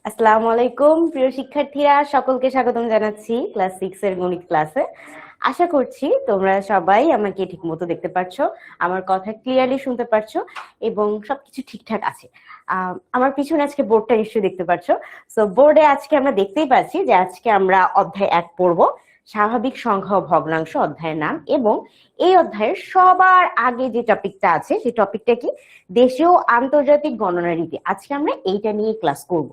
আসসালামু আলাইকুম প্রিয় শিক্ষার্থীরা, সকলকে স্বাগতম জানাচ্ছি ক্লাস 6 এর গণিত ক্লাসে। আশা করছি তোমরা সবাই আমাকে ঠিকমতো দেখতে পাচ্ছো, আমার কথা ক্লিয়ারলি শুনতে পাচ্ছো এবং সবকিছু ঠিকঠাক আছে। আমার পিছনে আজকে বোর্ডটা নিশ্চয়ই দেখতে পাচ্ছো। সো বোর্ডে আজকে আমরা দেখতেই পাচ্ছি যে আজকে আমরা অধ্যায় 1 পড়বো, স্বাভাবিক সংখ্যা ও ভগ্নাংশ অধ্যায়ের নাম। এবং এই অধ্যায়ের সবার আগে যে টপিকটা আছে সেই টপিকটা কি, দেশীয় ও আন্তর্জাতিক গণনা রীতি। আজকে আমরা এইটা নিয়ে ক্লাস করব।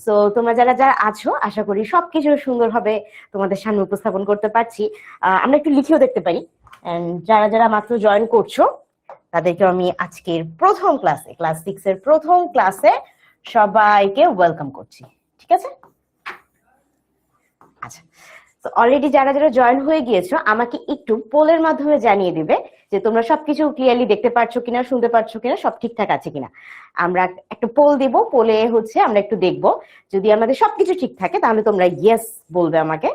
সো তোমরা যারা যারা আছো আশা করি সবকিছু সুন্দরভাবে তোমাদের সামনে উপস্থাপন করতে পারছি। আমরা একটু লিখেও দেখতে পারি। যারা যারা মাত্র জয়েন করছো তাদেরকে আমি আজকের প্রথম ক্লাসে, ক্লাস 6 এর প্রথম ক্লাসে সবাইকে ওয়েলকাম করছি। ঠিক আছে? আচ্ছা, তো অলরেডি যারা যারা জয়েন হয়ে গিয়েছো আমাকে একটু পোলের মাধ্যমে জানিয়ে দিবে যে তোমরা সবকিছু ক্লিয়ারলি দেখতে পাচ্ছ কিনা, শুনতে পাচ্ছ কিনা, সব ঠিকঠাক আছে কিনা। আমরা একটা পোল দিব, পোলে হচ্ছে আমরা একটু দেখবো, যদি আমাদের সবকিছু ঠিক থাকে তাহলে তোমরা ইয়েস বলবে আমাকে।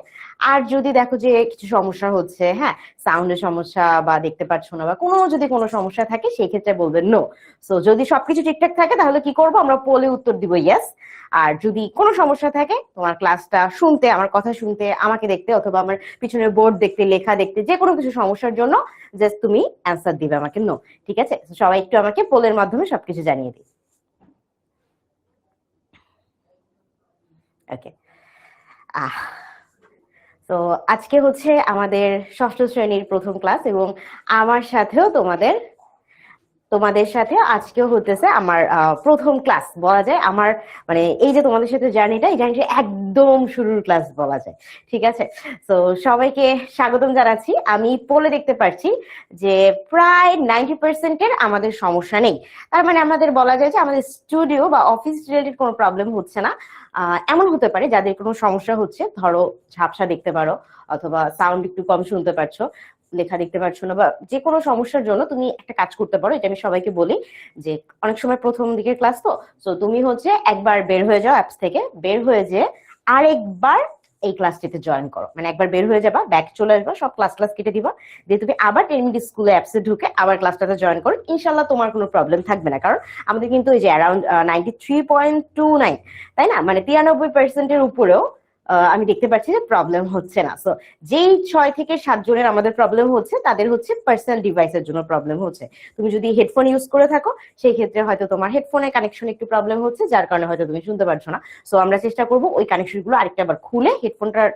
আর যদি দেখো যে কিছু সমস্যা হচ্ছে, হ্যাঁ, সাউন্ডের সমস্যা বা দেখতে পাচ্ছ না বা যদি কোনো সমস্যা থাকে সেই ক্ষেত্রে বলবে নো। সো যদি সবকিছু ঠিকঠাক থাকে তাহলে কি করবো, আমরা পোলে উত্তর দিব ইয়েস। আর যদি কোনো সমস্যা থাকে, তোমার ক্লাসটা শুনতে, আমার কথা শুনতে, আমাকে দেখতে অথবা আমার পিছনের বোর্ড দেখতে, লেখা দেখতে, যে কোনো কিছু সমস্যার জন্য জাস্ট তুমি অ্যান্সার দিবে আমাকে নো। ঠিক আছে? সবাই একটু আমাকে পোলের মাধ্যমে সবকিছু জানিয়ে দিই। ওকে। তো আজকে হচ্ছে আমাদের ষষ্ঠ শ্রেণীর প্রথম ক্লাস এবং আমার সাথেও তোমাদের সাথে আজকেও হতেছে আমার প্রথম ক্লাস বলা যায়। আমার মানে এই যে তোমাদের সাথে জার্নিটা, এই জার্নিটা একদম শুরুর ক্লাস বলা যায়। ঠিক আছে? তো সবাইকে স্বাগতম জানাচ্ছি। আমি পোলে দেখতে পাচ্ছি যে প্রায় 90% আমাদের সমস্যা নেই। তার মানে আমাদের বলা যায় যে আমাদের স্টুডিও বা অফিস রিলেটেড কোনো প্রবলেম হচ্ছে না। এমন হতে পারে যাদের কোনো সমস্যা হচ্ছে, ধরো ঝাপসা দেখতে পারো অথবা সাউন্ড একটু কম শুনতে পারছো, লেখা দেখতে পাচ্ছ না, বা যে কোনো সমস্যার জন্য তুমি একটা কাজ করতে পারো। এটা আমি সবাইকে বলি যে অনেক সময় প্রথম দিকের ক্লাস তো তুমি হচ্ছে একবার বের হয়ে যাও, অ্যাপস থেকে বের হয়ে যে আরেকবার এই ক্লাসটিতে জয়েন করো। মানে একবার বের হয়ে যাবা, ব্যাক চলে আসবা, সব ক্লাস কেটে দিবা, দিয়ে তুমি আবার 10 মিনিট স্কুলে অ্যাপসে ঢুকে আবার ক্লাসটাতে জয়েন করো। ইনশাল্লাহ তোমার কোনো প্রবলেম থাকবে না, কারণ আমাদের কিন্তু এই যে অ্যারাউন্ড 93.29, তাই না, মানে 93% উপরেও আমি দেখতে পাচ্ছি যে প্রবলেম হচ্ছে না। সো যেই 6 থেকে 7 জনের আমাদের প্রবলেম হচ্ছে তাদের হচ্ছে পার্সোনাল ডিভাইসের জন্য প্রবলেম হচ্ছে। তুমি যদি হেডফোন ইউজ করে থাকো সেই ক্ষেত্রে হয়তো তোমার হেডফোনের কানেকশন একটু প্রবলেম হচ্ছে, যার কারণে হয়তো তুমি শুনতে পারছো না। সো আমরা চেষ্টা করবো ওই কানেকশন গুলো আরেকটা বার খুলে, হেডফোনটার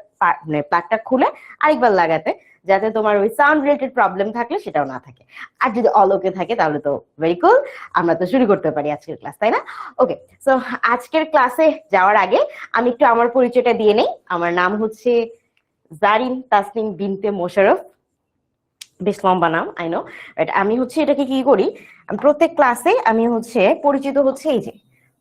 মানে প্লাগটা খুলে আরেকবার লাগাতে, যাতে তোমার ওই সাউন্ড রিলেটেড প্রবলেম থাকলে সেটাও না থাকে। আর যদি অলোকে থাকে তাহলে তো ভেরি কুল, আমরা তো শুরু করতে পারি আজকের ক্লাস, তাই না? ওকে। সো আজকের ক্লাসে যাওয়ার আগে আমি একটু আমার পরিচয়টা দিয়ে নেই। আমার নাম হচ্ছে জারিন তাসনিম বিনতে মোশাররফ। বেশ লম্বা নাম, আই নো, বাট আমি হচ্ছে এটাকে কি করি, প্রত্যেক ক্লাসে আমি হচ্ছে পরিচিত হচ্ছে এই যে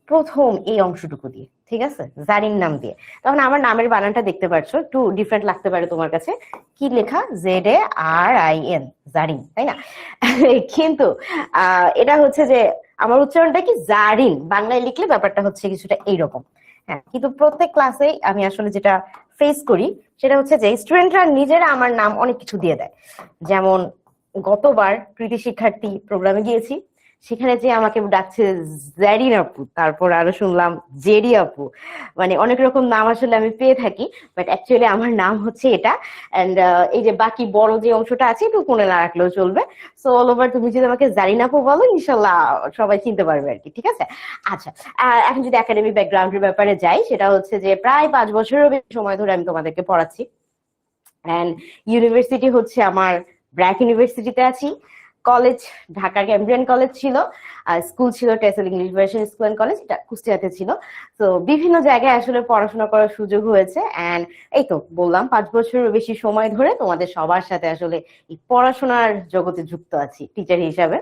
প্রথম এই অংশটুকু দিয়ে, ঠিক আছে, জারিন নাম দিয়ে। তখন আমার নামের বানানটা দেখতে পাচ্ছ, একটু ডিফারেন্ট লাগতে পারে তোমার কাছে, কি লেখা, ZARIN, জারিন, তাই না? কিন্তু এটা হচ্ছে যে আমার উচ্চারণটা কি জারিন, বাংলায় লিখলে ব্যাপারটা হচ্ছে কিছুটা এইরকম। হ্যাঁ, কিন্তু প্রত্যেক ক্লাসে আমি আসলে যেটা ফেস করি সেটা হচ্ছে যে স্টুডেন্টরা নিজেরা আমার নাম অনেক কিছু দিয়ে দেয়। যেমন গতবার কৃতি শিক্ষার্থী প্রোগ্রামে গিয়েছি, সেখানে যে আমাকে ডাকছে জ্যারিন আপু, তারপর আরো শুনলাম জেরি আপু, মানে অনেক রকম নাম আসলে আমি পেয়ে থাকি, বাট অ্যাকচুয়ালি আমার নাম হচ্ছে এটা। এন্ড এই যে বাকি বড় যে অংশটা আছে একটু কোণে না রাখলেও চলবে। সো অল ওভার তুমি যদি আমাকে জারিন আপু বলো, ইনশাল্লাহ সবাই চিনতে পারবে আর কি। ঠিক আছে? আচ্ছা, এখন যদি একাডেমিক ব্যাকগ্রাউন্ডের ব্যাপারে যাই, সেটা হচ্ছে যে প্রায় 5 বছরেরও বেশি সময় ধরে আমি তোমাদেরকে পড়াচ্ছি। এন্ড ইউনিভার্সিটি হচ্ছে আমার ব্র্যাক ইউনিভার্সিটিতে আছি। কলেজ ঢাকার ক্যামব্রিয়ান কলেজ ছিল, স্কুল ছিল টেসেল English version school and college, এটা কুষ্টিয়াতে ছিল। তো বিভিন্ন জায়গায় আসলে পড়াশোনা করার সুযোগ হয়েছে। এন্ড এই তো বললাম 5 বছরের বেশি সময় ধরে তোমাদের সবার সাথে আসলে এই পড়াশোনার জগতে যুক্ত আছি টিচার হিসাবে।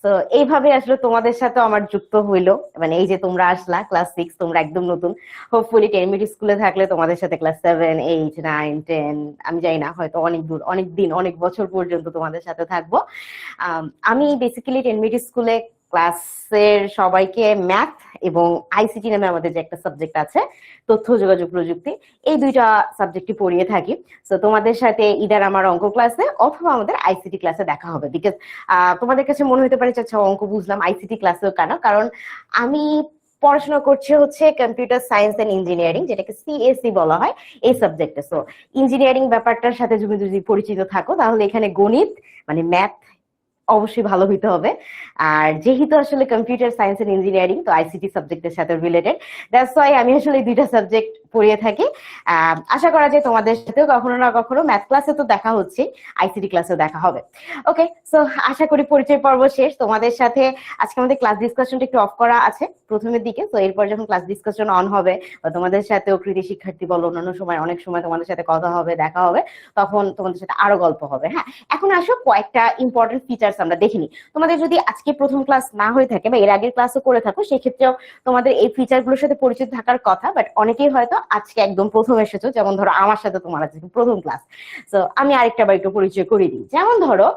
তো এইভাবে আসলে তোমাদের সাথে আমার যুক্ত হইলো, মানে এই যে তোমরা আসলা ক্লাস 6, তোমরা একদম নতুন। হোপফুলি 10 মিনিট স্কুলে থাকলে তোমাদের সাথে ক্লাস 7, 8, 9, 10, আমি জানি না, হয়তো অনেক দূর, অনেক দিন, অনেক বছর পর্যন্ত তোমাদের সাথে থাকবো। আমি বেসিক্যালি 10 মিনিট স্কুলে ক্লাসের সবাইকে ম্যাথ এবং আইসিটি নামে আমাদের যে একটা সাবজেক্ট আছে, তথ্য যোগাযোগ প্রযুক্তি, এই দুইটা সাবজেক্টই পড়িয়ে থাকি। তো তোমাদের সাথে ইদার আমার অঙ্ক ক্লাসে অথবা আমাদের আইসিটি ক্লাসে দেখা হবে। বিকজ তোমাদের কাছে মনে হতে পারে আচ্ছা অঙ্ক বুঝলাম, আইসিটি ক্লাসেও কেন? কারণ আমি পড়াশোনা করছি হচ্ছে কম্পিউটার সায়েন্স এন্ড ইঞ্জিনিয়ারিং, যেটাকে সিএসসি বলা হয়, এই সাবজেক্টে। সো ইঞ্জিনিয়ারিং ব্যাপারটার সাথে তুমি যদি পরিচিত থাকো তাহলে এখানে গণিত মানে ম্যাথ অবশ্যই ভালো হইতে হবে। আর যেহেতু আসলে কম্পিউটার সায়েন্স এন্ড ইঞ্জিনিয়ারিং, তো আইসিটি সাবজেক্টের সাথে রিলেটেড, দ্যাটস ওয়াই আমি আসলে দুইটা সাবজেক্ট পড়িয়ে থাকি। আশা করা যায় তোমাদের সাথেও কখনো না কখনো ম্যাথ ক্লাসে তো দেখা হচ্ছে, আইসিটি ক্লাসেও দেখা হবে। ওকে, সো আশা করি পরিচয় পর্ব শেষ। তোমাদের সাথে আজকে আমাদের ক্লাস ডিসকাশনটা একটু অফ করা আছে প্রথমের দিকে, তো এরপর যখন ক্লাস ডিসকাশন অন হবে বা তোমাদের সাথেও কৃতি শিক্ষার্থী বলো অন্যান্য সময় অনেক সময় তোমাদের সাথে কথা হবে, দেখা হবে, তখন তোমাদের সাথে আরো গল্প হবে। হ্যাঁ, এখন আসো কয়েকটা ইম্পর্টেন্ট ফিচার্স আমরা দেখিনি। তোমাদের যদি আজকে প্রথম ক্লাস না হয়ে থাকে বা এর আগের ক্লাসও করে থাকো, সেক্ষেত্রেও তোমাদের এই ফিচার গুলোর সাথে পরিচিত থাকার কথা, বাট অনেকেই হয়তো আজকে একদম প্রথম এসেছো, যেমন ধরো আমার সাথে তোমার আজকে প্রথম ক্লাস। তো আমি আরেকটা বার একটু পরিচয় করে দিই। যেমন ধরো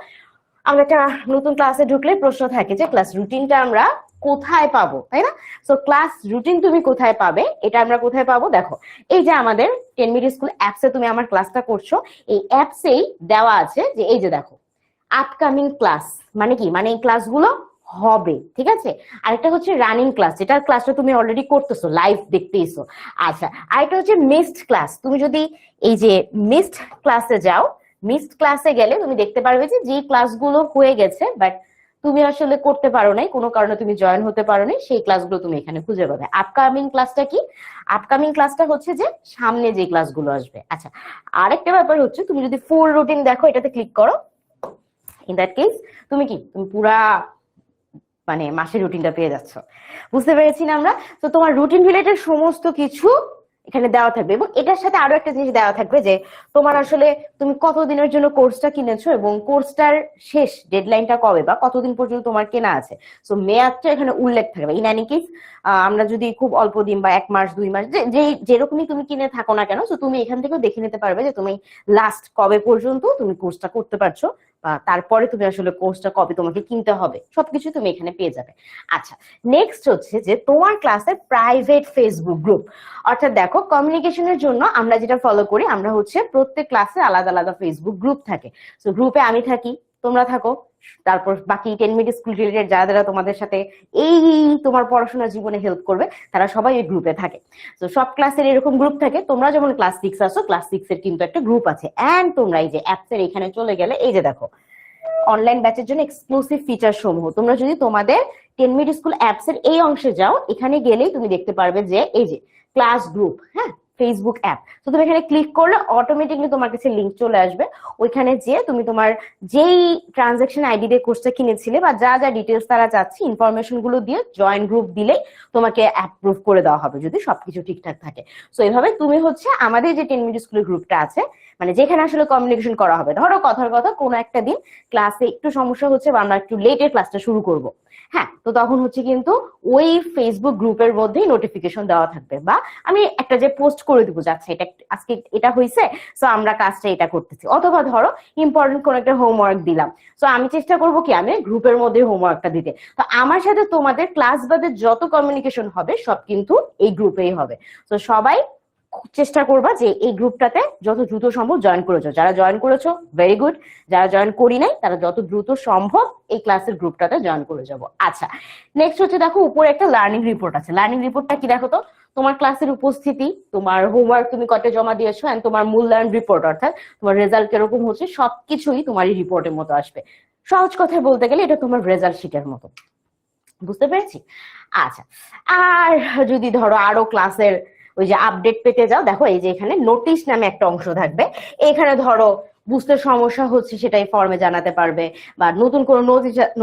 আমরা একটা নতুন ক্লাসে ঢুকলে প্রশ্ন থাকে যে ক্লাস রুটিনটা আমরা কোথায় পাবো, তাই না? সো ক্লাস রুটিন তুমি কোথায় পাবে, এটা আমরা কোথায় পাবো? দেখো, এই যে আমাদের 10 মিনিট স্কুল অ্যাপসে তুমি আমার ক্লাসটা করছো, এই অ্যাপসেই দেওয়া আছে যে এই যে দেখো আপকামিং ক্লাস, মানে কি, মানে এই ক্লাসগুলো হবে, ঠিক আছে? আরেকটা হচ্ছে রানিং ক্লাস, যেটা ক্লাসটা তুমি অলরেডি করতেছো, লাইভ দেখতেইছো। আচ্ছা, আরেকটা হচ্ছে মিসড ক্লাস। তুমি যদি এই যে মিসড ক্লাসে যাও, মিসড ক্লাসে গেলে তুমি দেখতে পারবে যে যে ক্লাসগুলো হয়ে গেছে বাট তুমি আসলে করতে পারো নাই, কোনো কারণে তুমি জয়েন হতে পারো নাই, সেই ক্লাসগুলো তুমি এখানে খুঁজে পাবে। আপকামিং ক্লাসটা কি? আপকামিং ক্লাসটা হচ্ছে যে সামনে যে ক্লাসগুলো আসবে। আচ্ছা, আরেকটা ব্যাপার হচ্ছে তুমি যদি ফুল রুটিন দেখো, এটাতে ক্লিক করো, ইন দ্যাট কেস তুমি কি, তুমি পুরা মানে মাসের রুটিনটা পেয়ে যাচ্ছ। বুঝতে পেরেছি না আমরা? তো তোমার রুটিন রিলেটেড সমস্ত কিছু এখানে দেওয়া থাকবে, এবং এটার সাথে আরো একটা জিনিস দেওয়া থাকবে যে তোমার আসলে তুমি কতদিনের জন্য কোর্সটা কিনেছো এবং কোর্সটার শেষ ডেডলাইনটা কবে বা কতদিন পর্যন্ত তোমার কেনা আছে। সো মেয়াদটা এখানে উল্লেখ থাকবে। ইন এনি কেস আমরা যদি খুব অল্প দিন বা 1 মাস 2 মাস যে যেরকমই তুমি কিনে থাকো না কেন, তো তুমি এখান থেকেও দেখে নিতে পারবে যে তুমি লাস্ট কবে পর্যন্ত তুমি কোর্সটা করতে পারছো, বা তারপরে তুমি আসলে কোর্সটা কবে তোমাকে কিনতে হবে, সবকিছু তুমি এখানে পেয়ে যাবে। আচ্ছা, নেক্সট হচ্ছে যে তোমার ক্লাসের প্রাইভেট ফেসবুক গ্রুপ। অর্থাৎ দেখো, কমিউনিকেশনের জন্য আমরা যেটা ফলো করি, আমরা হচ্ছে প্রত্যেক ক্লাসে আলাদা আলাদা ফেসবুক গ্রুপ থাকে। তো গ্রুপে আমি থাকি, তোমরা থাকো, তারপর বাকি 10 মিনিট স্কুল রিলেটেড যারা যারা তোমাদের সাথে এই তোমার পড়াশোনা জীবনে হেল্প করবে, তারা সবাই এই গ্রুপে থাকে। তো সব ক্লাসের এরকম গ্রুপ থাকে। তোমরা যেমন ক্লাস 6 আসো, ক্লাস 6 এর কিন্তু একটা গ্রুপ আছে। এন্ড তোমরা এই যে অ্যাপসের এখানে চলে গেলে এই যে দেখো অনলাইন ব্যাচের জন্য এক্সক্লুসিভ ফিচার সমূহ, তোমরা যদি তোমাদের 10 মিনিট স্কুল অ্যাপস এর এই অংশে যাও, এখানে গেলেই তুমি দেখতে পারবে যে এই যে ক্লাস গ্রুপ, হ্যাঁ, ফেসবুক অ্যাপ। তো তুমি এখানে ক্লিক করলে অটোমেটিকলি তোমার কাছে লিংক চলে আসবে। ওইখানে যে তুমি তোমার যেই ট্রানজাকশন আইডি দিয়ে কোর্সটা কিনেছিলে বা যা যা ডিটেলস তারা চাচ্ছে, ইনফরমেশন গুলো দিয়ে জয়েন গ্রুপ দিলেই তোমাকে অ্যাপ্রুভ করে দেওয়া হবে, যদি সবকিছু ঠিকঠাক থাকে। সো এইভাবে তুমি হচ্ছে আমাদের যে 10 মিনিট স্কুলের গ্রুপটা আছে, মানে যেখানে আসলে কমিউনিকেশন করা হবে, ধরো কথার কথা কোনো একটা দিন ক্লাসে একটু সমস্যা হচ্ছে বা আমরা একটু লেটে ক্লাসটা শুরু করব, হ্যাঁ, তো তখন হচ্ছে কিন্তু ওই ফেসবুক গ্রুপের মধ্যেই নোটিফিকেশন দেওয়া থাকবে, বা আমি একটা যে পোস্ট করে দিব যাচ্ছে এটা আজকে এটা হয়েছে, সো আমরা কাজটা এটা করতেছি। অথবা ধরো ইম্পর্টেন্ট কোন একটা হোমওয়ার্ক দিলাম, সো আমি চেষ্টা করব কি আমি গ্রুপের মধ্যে হোমওয়ার্কটা দিতে। তো আমার সাথে তোমাদের ক্লাস বাদে যত কমিউনিকেশন হবে সব কিন্তু এই গ্রুপেই হবে। তো সবাই চেষ্টা করবা যে এই গ্রুপটাতে যত দ্রুত সম্ভব জয়েন করেছো। যারা জয়েন করেছো ভেরি গুড, যারা জয়েন করি নাই তারা যত দ্রুত সম্ভব এই ক্লাসের গ্রুপটাতে জয়েন করে যাবো। আচ্ছা, নেক্সট হচ্ছে দেখো উপরে একটা লার্নিং রিপোর্ট আছে। লার্নিং রিপোর্টটা কি দেখো তো, তোমার ক্লাসের উপস্থিতি, তোমার হোমওয়ার্ক তুমি কয়টা জমা দিয়েছো, এন্ড তোমার মূল্যায়ন রিপোর্ট, অর্থাৎ তোমার রেজাল্ট কিরকম হচ্ছে, সবকিছুই তোমার এই রিপোর্টের মতো আসবে। সহজ কথায় বলতে গেলে এটা তোমার রেজাল্ট শিটের মতো। বুঝতে পেরেছি? আচ্ছা, আর যদি ধরো আরো ক্লাসের ওই যে আপডেট পেতে যাও, দেখো এই যে এখানে নোটিশ নামে একটা অংশ থাকবে। এখানে ধরো বুঝতে সমস্যা হচ্ছে সেটাই ফর্মে জানাতে পারবে, বা নতুন কোনো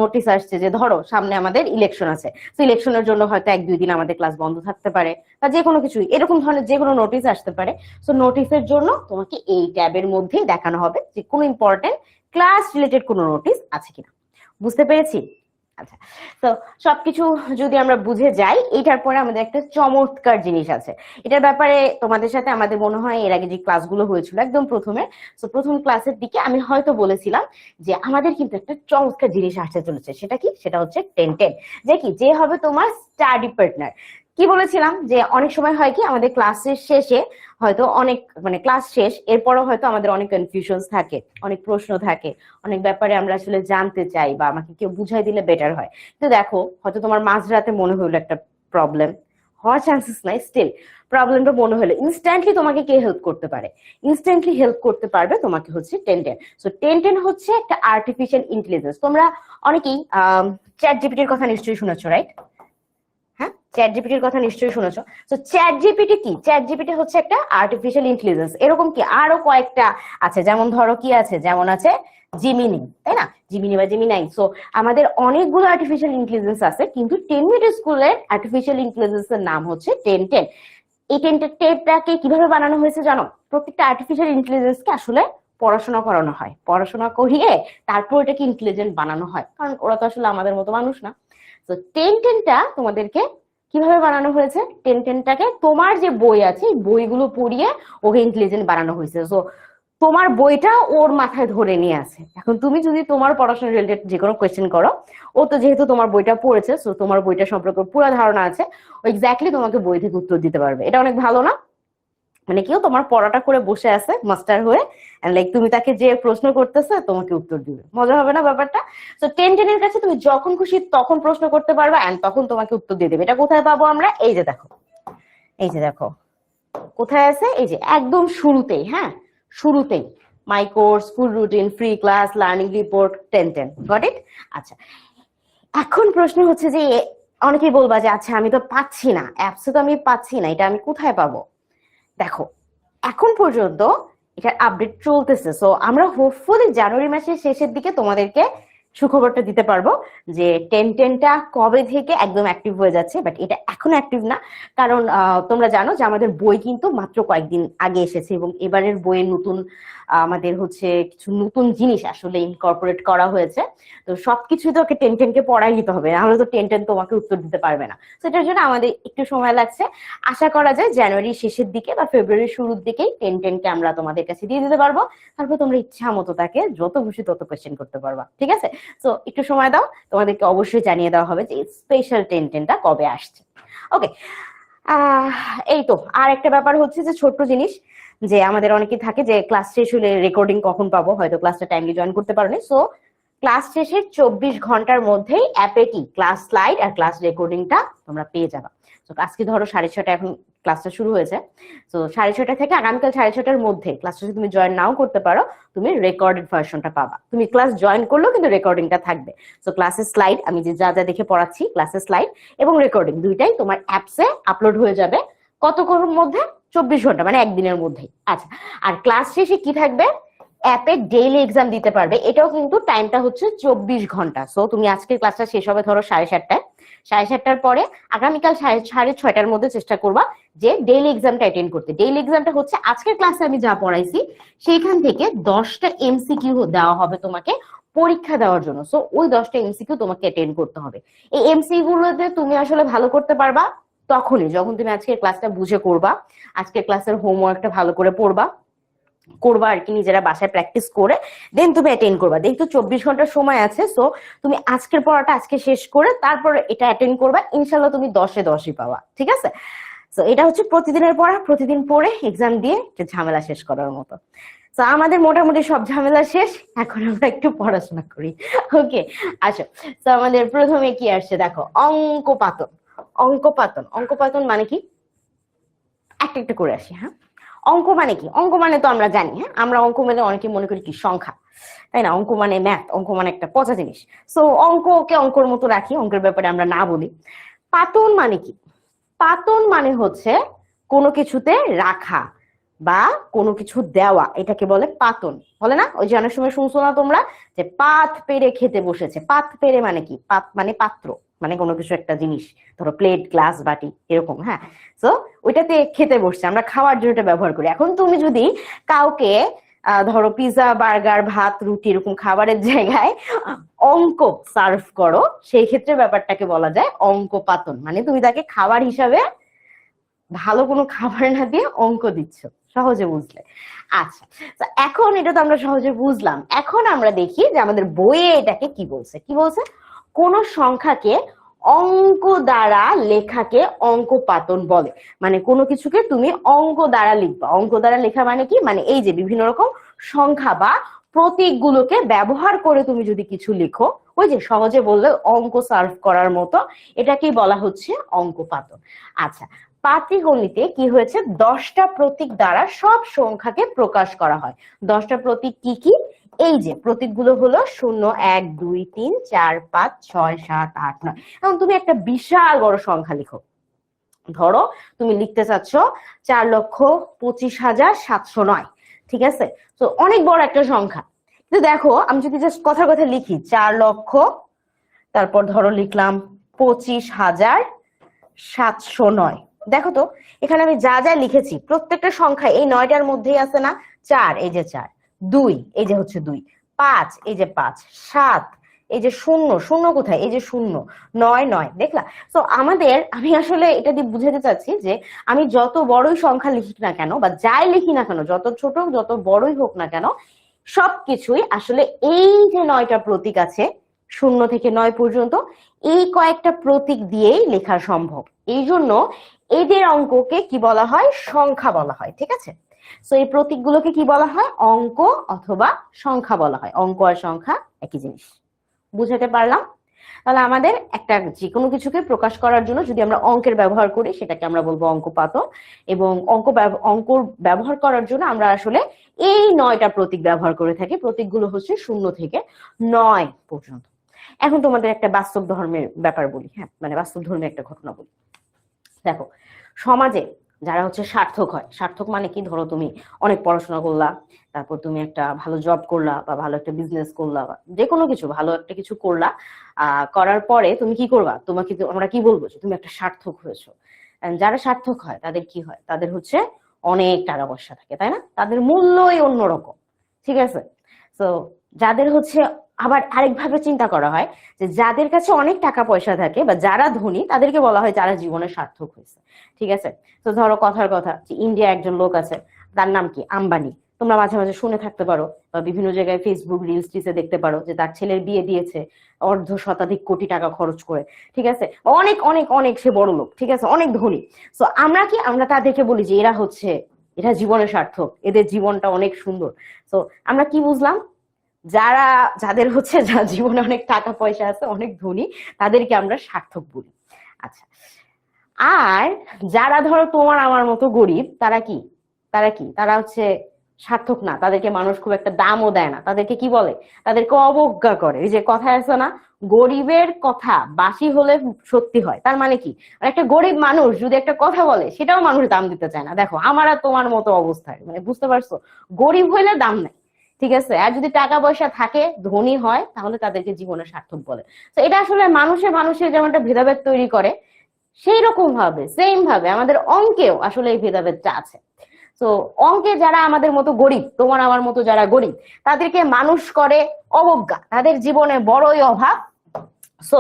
নোটিশ আসছে যে ধরো সামনে আমাদের ইলেকশন আছে, তো ইলেকশনের জন্য হয়তো 1-2 দিন আমাদের ক্লাস বন্ধ থাকতে পারে, বা যে কোনো কিছু এরকম ধরনের যে কোনো নোটিশ আসতে পারে। তো নোটিশের জন্য তোমাকে এই ট্যাবের মধ্যেই দেখানো হবে যে কোনো ইম্পর্টেন্ট ক্লাস রিলেটেড কোনো নোটিশ আছে কিনা। বুঝতে পেরেছি? আচ্ছা, তো সবকিছু যদি আমরা বুঝে যাই, এটার পরে আমাদের একটা চমৎকার জিনিস আছে। এটার ব্যাপারে তোমাদের সাথে আমাদের মনে হয় এর আগে যে ক্লাসগুলো হয়েছিল একদম প্রথমে, তো প্রথম ক্লাসের দিকে আমি হয়তো বলেছিলাম যে আমাদের কিন্তু একটা চমৎকার জিনিস আসতে চলেছে। সেটা কি? সেটা হচ্ছে 10-10, যে কি, যে হবে তোমার স্টাডি পার্টনার। কি বলেছিলাম যে অনেক সময় হয় কি আমাদের ক্লাসের শেষে হয়তো অনেক, মানে ক্লাস শেষ এরপরও হয়তো আমাদের অনেক কনফিউশন থাকে, অনেক প্রশ্ন থাকে, অনেক ব্যাপারে আমরা আসলে জানতে চাই বা আমাকে কেউ বুঝাই দিলে বেটার হয়। তো দেখো, হয়তো তোমার মাঝরাতে মনে হলো একটা প্রবলেম, হওয়ার চান্সেস নাই, স্টিল প্রবলেমটা মনে হলো, ইনস্ট্যান্টলি তোমাকে কে হেল্প করতে পারে? ইনস্ট্যান্টলি হেল্প করতে পারবে তোমাকে হচ্ছে 10-10। সো 10-10 হচ্ছে একটা আর্টিফিশিয়াল ইন্টেলিজেন্স। তোমরা অনেকেই চ্যাট জিপিটির কথা নিশ্চয়ই শুনেছো, রাইট? হ্যাঁ, চ্যাট জিপিটির কথা নিশ্চয়ই শুনেছো। তো চ্যাট জিপিটি কি? চ্যাট জিপিটি হচ্ছে একটা আর্টিফিশিয়াল ইন্টেলিজেন্স। এরকম কি আরো কয়েকটা আছে, যেমন ধরো কি আছে, যেমন আছে জিমিনি, তাই না? জিমিনি বা জিমিনাই। সো আমাদের অনেকগুলো আর্টিফিশিয়াল ইন্টেলিজেন্স আছে, কিন্তু 10 মিনিট স্কুলের আর্টিফিশিয়াল ইন্টেলিজেন্স এর নাম হচ্ছে 10-10। এই 10-10টাকে কিভাবে বানানো হয়েছে জানো? প্রত্যেকটা আর্টিফিশিয়াল ইন্টেলিজেন্স কে আসলে পড়াশোনা করানো হয়, পড়াশোনা করিয়ে তারপর এটাকে ইন্টেলিজেন্ট বানানো হয়, কারণ ওরা তো আসলে আমাদের মতো মানুষ না। তো 10-10টা তোমাদেরকে কিভাবে বানানো হয়েছে? 10-10টাকে তোমার যে বই আছে বইগুলো পড়িয়ে ওকে ইন্টেলিজেন্ট বানানো হয়েছে। তো তোমার বইটা ওর মাথায় ধরে নিয়ে আছে। এখন তুমি যদি তোমার পড়াশোনা রিলেটেড যে কোনো কোয়েশ্চেন করো, ও তো যেহেতু তোমার বইটা পড়েছে, সো তোমার বইটা সম্পর্কে পুরো ধারণা আছে, ও এক্স্যাক্টলি তোমাকে বই থেকে উত্তর দিতে পারবে। এটা অনেক ভালো না? মানে কেউ তোমার পড়াটা করে বসে আছে মাস্টার হয়ে, লাইক তুমি তাকে যে প্রশ্ন করতেছে তোমাকে উত্তর দিবে। মজা হবে না ব্যাপারটা? তো 10-10 এর কাছে তুমি যখন খুশি তখন প্রশ্ন করতে পারবে, এন্ড তখন তোমাকে উত্তর দিয়ে দেবে। এটা কোথায় পাবো আমরা? এই যে দেখো, এই যে দেখো কোথায় আছে, এই যে একদম শুরুতেই। হ্যাঁ, শুরুতেই মাই course, full routine, free class, learning report, 10-10, got it? আচ্ছা, এখন প্রশ্ন হচ্ছে যে অনেকেই বলবা যে আচ্ছা আমি তো পাচ্ছি না, অ্যাপসে তো আমি পাচ্ছি না, এটা আমি কোথায় পাবো? দেখো, এখন পর্যন্ত এটার আপডেট চলতেছে। সো আমরা হোপফুলি জানুয়ারি মাসের শেষের দিকে তোমাদেরকে সুখবরটা দিতে পারবো যে 10-10টা কবে থেকে একদম অ্যাক্টিভ হয়ে যাচ্ছে। বাট এটা এখনো অ্যাক্টিভ না, কারণ তোমরা জানো যে আমাদের বই কিন্তু মাত্র কয়েকদিন আগে এসেছে, এবং এবারের বইয়ের নতুন আমাদের হচ্ছে কিছু নতুন জিনিস আসলে ইনকর্পোরেট করা হয়েছে। তো সবকিছুই তো ওকে 10-10কে পড়াই দিতে হবে, নাহলে তো 10-10 তোমাকে উত্তর দিতে পারবে না। সেটার জন্য আমাদের একটু সময় লাগছে। আশা করা যায় জানুয়ারির শেষের দিকে বা ফেব্রুয়ারির শুরুর দিকেই 10-10কে আমরা তোমাদের কাছে দিয়ে দিতে পারবো। তারপর তোমরা ইচ্ছা মতো তাকে যত খুশি তত কোয়েশ্চেন করতে পারবা, ঠিক আছে? তো একটু সময় দাও, তোমাদেরকে অবশ্যই জানিয়ে দেওয়া হবে যে স্পেশাল 10-10টা কবে আসছে। ওকে, এই তো। আর একটা ব্যাপার হচ্ছে যে ছোট্ট জিনিস, যে আমাদের অনেকেই থাকে যে ক্লাস শেষ হলে রেকর্ডিং কখন পাবো, হয়তো ক্লাসটা টাইমলি জয়েন করতে পারোনি। সো ক্লাস শেষের 24 ঘন্টার মধ্যেই অ্যাপে কি ক্লাস স্লাইড আর ক্লাস রেকর্ডিংটা তোমরা পেয়ে যাবা। তো আজকে ধরো 6:30, এখন ক্লাসটা শুরু হয়েছে। তো 6:30 থেকে আগামীকাল 6:30টার মধ্যে ক্লাসটা যদি তুমি জয়েন নাও করতে পারো, তুমি রেকর্ডেড ভার্সনটা পাবা। তুমি ক্লাস জয়েন করলেও কিন্তু রেকর্ডিংটা থাকবে। তো ক্লাসের স্লাইড আমি যে যা যা দেখে পড়াচ্ছি, ক্লাসের স্লাইড এবং রেকর্ডিং দুইটাই তোমার অ্যাপসে আপলোড হয়ে যাবে। কতক্ষণের মধ্যে? 24 ঘন্টা, মানে একদিনের মধ্যেই। আচ্ছা, আর ক্লাস শেষে কি থাকবে? অ্যাপে ডেইলি এক্সাম দিতে পারবে। এটাও কিন্তু টাইমটা হচ্ছে 24 ঘন্টা। সো তুমি আজকের ক্লাসটা শেষ হবে ধরো 7:30টায়, 7:30টার পরে আগামীকাল 6:30টার মধ্যে চেষ্টা করবা যে ডেইলি এক্সামটা অ্যাটেন্ড করতে। ডেইলি এক্সামটা হচ্ছে আজকের ক্লাসে আমি যা পড়াইছি সেইখান থেকে 10টা এমসিকিউ দেওয়া হবে তোমাকে পরীক্ষা দেওয়ার জন্য। সো ওই 10টা এমসিকিউ তোমাকে অ্যাটেন্ড করতে হবে। এই এমসিকিউ গুলোতে তুমি আসলে ভালো করতে পারবা তখনই যখন তুমি আজকের ক্লাসটা বুঝে করবা, আজকের ক্লাসের হোমওয়ার্কটা ভালো করে করবা আর কি, নিজেরা বাসায় প্র্যাকটিস করে দেন তুমি অ্যাটেন্ড করবা। দেখো 24 ঘন্টার সময় আছে। সো তুমি আজকের পড়াটা আজকে শেষ করে তারপর এটা অ্যাটেন্ড করবা, ইনশাল্লাহ তুমি 10-এ 10ই পাবা, ঠিক আছে? তো এটা হচ্ছে প্রতিদিনের পড়া, প্রতিদিন পড়ে এক্সাম দিয়ে ঝামেলা শেষ করার মতো। তো আমাদের মোটামুটি সব ঝামেলা শেষ, এখন আমরা একটু পড়াশোনা করি। ওকে, আচ্ছা। তো আমাদের প্রথমে কি আসছে দেখো, অঙ্কপাতন। অঙ্কপাতন মানে কি? একটা একটা করে আসি। হ্যাঁ, অঙ্ক মানে কি? অঙ্ক মানে তো আমরা জানি। হ্যাঁ, আমরা অঙ্ক মানে অনেকে মনে করি কি সংখ্যা, তাই না? অঙ্ক মানে ম্যাথ, অঙ্ক মানে একটা পচা জিনিস। সো অঙ্ককে অঙ্কর মতো রাখি, অঙ্কের ব্যাপারে আমরা না বলি। পাতন মানে কি? পাতন মানে হচ্ছে কোনো কিছুতে রাখা বা কোনো কিছু দেওয়া, এটাকে বলে পাতন। বলে না, ওই যে অনেক সময় শুনছো না তোমরা যে পাত পেরে খেতে বসেছে? পাত পেরে মানে কি? পাত মানে পাত্র, মানে কোনো কিছু একটা জিনিস, ধরো প্লেট, গ্লাস, বাটি, এরকম। হ্যাঁ, তো ওইটাতে খেতে বসছে, আমরা খাওয়ার জন্য এটা ব্যবহার করি। এখন তুমি যদি কাউকে ধরো পিৎজা বার্গার ভাত রুটি এরকম খাবারের জায়গায় অঙ্ক সার্ভ করো, সেই ক্ষেত্রে ব্যাপারটাকে বলা যায় অঙ্ক পাতন। মানে তুমি তাকে খাবার হিসাবে ভালো কোনো খাবার না দিয়ে অঙ্ক দিচ্ছ, সহজে বুঝলে। আচ্ছা, এখন এটা তো আমরা সহজে বুঝলাম। এখন আমরা দেখি যে আমাদের বইয়ে এটাকে কি বলছে। কি বলছে? কোন সংখ্যাকে অঙ্ক দ্বারা লেখাকে অঙ্ক পাতন বলে। মানে কোনো কিছুকে তুমি অঙ্ক দ্বারা লিখবা। অঙ্ক দ্বারা লেখা মানে কি? মানে এই যে বিভিন্ন রকম সংখ্যা বা প্রতীকগুলোকে ব্যবহার করে তুমি যদি কিছু লিখো, ওই যে সহজে বললে অঙ্ক সার্ভ করার মতো, এটাকেই বলা হচ্ছে অঙ্ক পাতন। আচ্ছা, পাটিগণিতে কি হয়েছে? 10টা প্রতীক দ্বারা সব সংখ্যাকে প্রকাশ করা হয়। 10টা প্রতীক কি কি? এই যে প্রতীকগুলো হলো 0 1 2 3 4 5 6 7 8 9। এখন তুমি একটা বিশাল বড় সংখ্যা লিখো। ধরো তুমি লিখতে চাচ্ছ 4,25,709, ঠিক আছে? তো অনেক বড় একটা সংখ্যা। কিন্তু দেখো আমি যদি জাস্ট কথার কথা লিখি 4 লক্ষ, তারপর ধরো লিখলাম 25,709, দেখো তো এখানে আমি যা যা লিখেছি প্রত্যেকটা সংখ্যা এই 9টার মধ্যেই আছে না? 4, এই যে 4, 2, এই যে হচ্ছে 2, 5, এই যে 5, 7, এই যে 0, 0 কোথায়? এই যে 0, 9, 9, দেখলা? তো আমি আসলে এটা দিয়ে বুঝাতে চাচ্ছি যে আমি যত বড়ই সংখ্যা লিখি না কেন বা যাই লিখি না কেন, যত ছোট যত বড়ই হোক না কেন, সবকিছুই আসলে এই যে 9টা প্রতীক আছে 0 থেকে 9 পর্যন্ত, এই কয়েকটা প্রতীক দিয়েই লেখা সম্ভব। এই জন্য এদের অঙ্ককে কি বলা হয়? সংখ্যা বলা হয়, ঠিক আছে? তো এই প্রতীকগুলোকে কি বলা হয়? অঙ্ক অথবা সংখ্যা বলা হয়। অঙ্ক আর সংখ্যা একই জিনিস। বুঝাতে পারলাম? তাহলে আমাদের একটা যে কোনো কিছুকে প্রকাশ করার জন্য যদি আমরা অঙ্কের ব্যবহার করি সেটাকে আমরা বলবো অঙ্কপাতন, এবং অঙ্ক ব্যবহার করার জন্য আমরা আসলে এই 9টা প্রতীক ব্যবহার করে থাকি। প্রতীকগুলো হচ্ছে 0 থেকে 9 পর্যন্ত। এখন তোমাদের একটা বাস্তব ধর্মের ব্যাপার বলি, হ্যাঁ, মানে বাস্তব ধর্মের একটা ঘটনা বলি। দেখো, সমাজে যারা হচ্ছে সার্থক হয়, সার্থক মানে কি? ধরো তুমি অনেক পড়াশোনা করলা, তারপর তুমি একটা ভালো জব করলা বা ভালো একটা বিজনেস করলা, বা যে কোনো কিছু ভালো একটা কিছু করলা, করার পরে তুমি কি করবা? তোমাকে আমরা কি বলবো? যে তুমি একটা সার্থক হয়েছো। যারা সার্থক হয় তাদের কি হয়? তাদের হচ্ছে অনেক টাকা পয়সা থাকে, তাই না? তাদের মূল্যই অন্যরকম, ঠিক আছে? তো যাদের হচ্ছে আবার আরেকভাবে চিন্তা করা হয় যে যাদের কাছে অনেক টাকা পয়সা থাকে বা যারা ধনী তাদেরকে বলা হয় যারা জীবনে সার্থক হয়েছে, ঠিক আছে? তো ধরো কথার কথা যে ইন্ডিয়া একজন লোক আছে, তার নাম কি? আম্বানি। তোমরা মাঝে মাঝে শুনে থাকতে পারো বা বিভিন্ন জায়গায় ফেসবুক রিলস টিসে দেখতে পারো যে তার ছেলের বিয়ে দিয়েছে অর্ধশতাধিক কোটি টাকা খরচ করে, ঠিক আছে? অনেক অনেক অনেক সে বড় লোক, ঠিক আছে, অনেক ধনী। তো আমরা তাদেরকে বলি যে এরা জীবনে সার্থক, এদের জীবনটা অনেক সুন্দর। তো আমরা কি বুঝলাম? যাদের হচ্ছে জীবনে অনেক টাকা পয়সা আছে, অনেক ধনী, তাদেরকে আমরা সার্থক বলি। আচ্ছা, আর যারা ধরো তোমার আমার মতো গরিব, তারা হচ্ছে সার্থক না, তাদেরকে মানুষ খুব একটা দামও দেয় না। তাদেরকে কি বলে? তাদেরকে অবজ্ঞা করে। এই যে কথা আছে না, গরিবের কথা বাসি হলে সত্যি হয়। তার মানে কি? একটা গরিব মানুষ যদি একটা কথা বলে সেটাও মানুষ দাম দিতে চায় না। দেখো আমার আর তোমার মতো অবস্থায়, মানে বুঝতে পারছো? গরিব হইলে দাম নাই, ঠিক আছে? আর যদি টাকা পয়সা থাকে, ধনী হয়, তাহলে তাদেরকে জীবনে সার্থক বলে। তো এটা আসলে মানুষের যেমন একটা ভেদাভেদ তৈরি করে, সেই রকম ভাবে সেম ভাবে আমাদের অঙ্কেও আসলে এই ভেদাভেদটা আছে। তো অঙ্কে যারা আমাদের মতো গরিব, তোমার আমার মতো যারা গরিব, তাদেরকে মানুষ করে অবজ্ঞা, তাদের জীবনে বড়ই অভাব। সো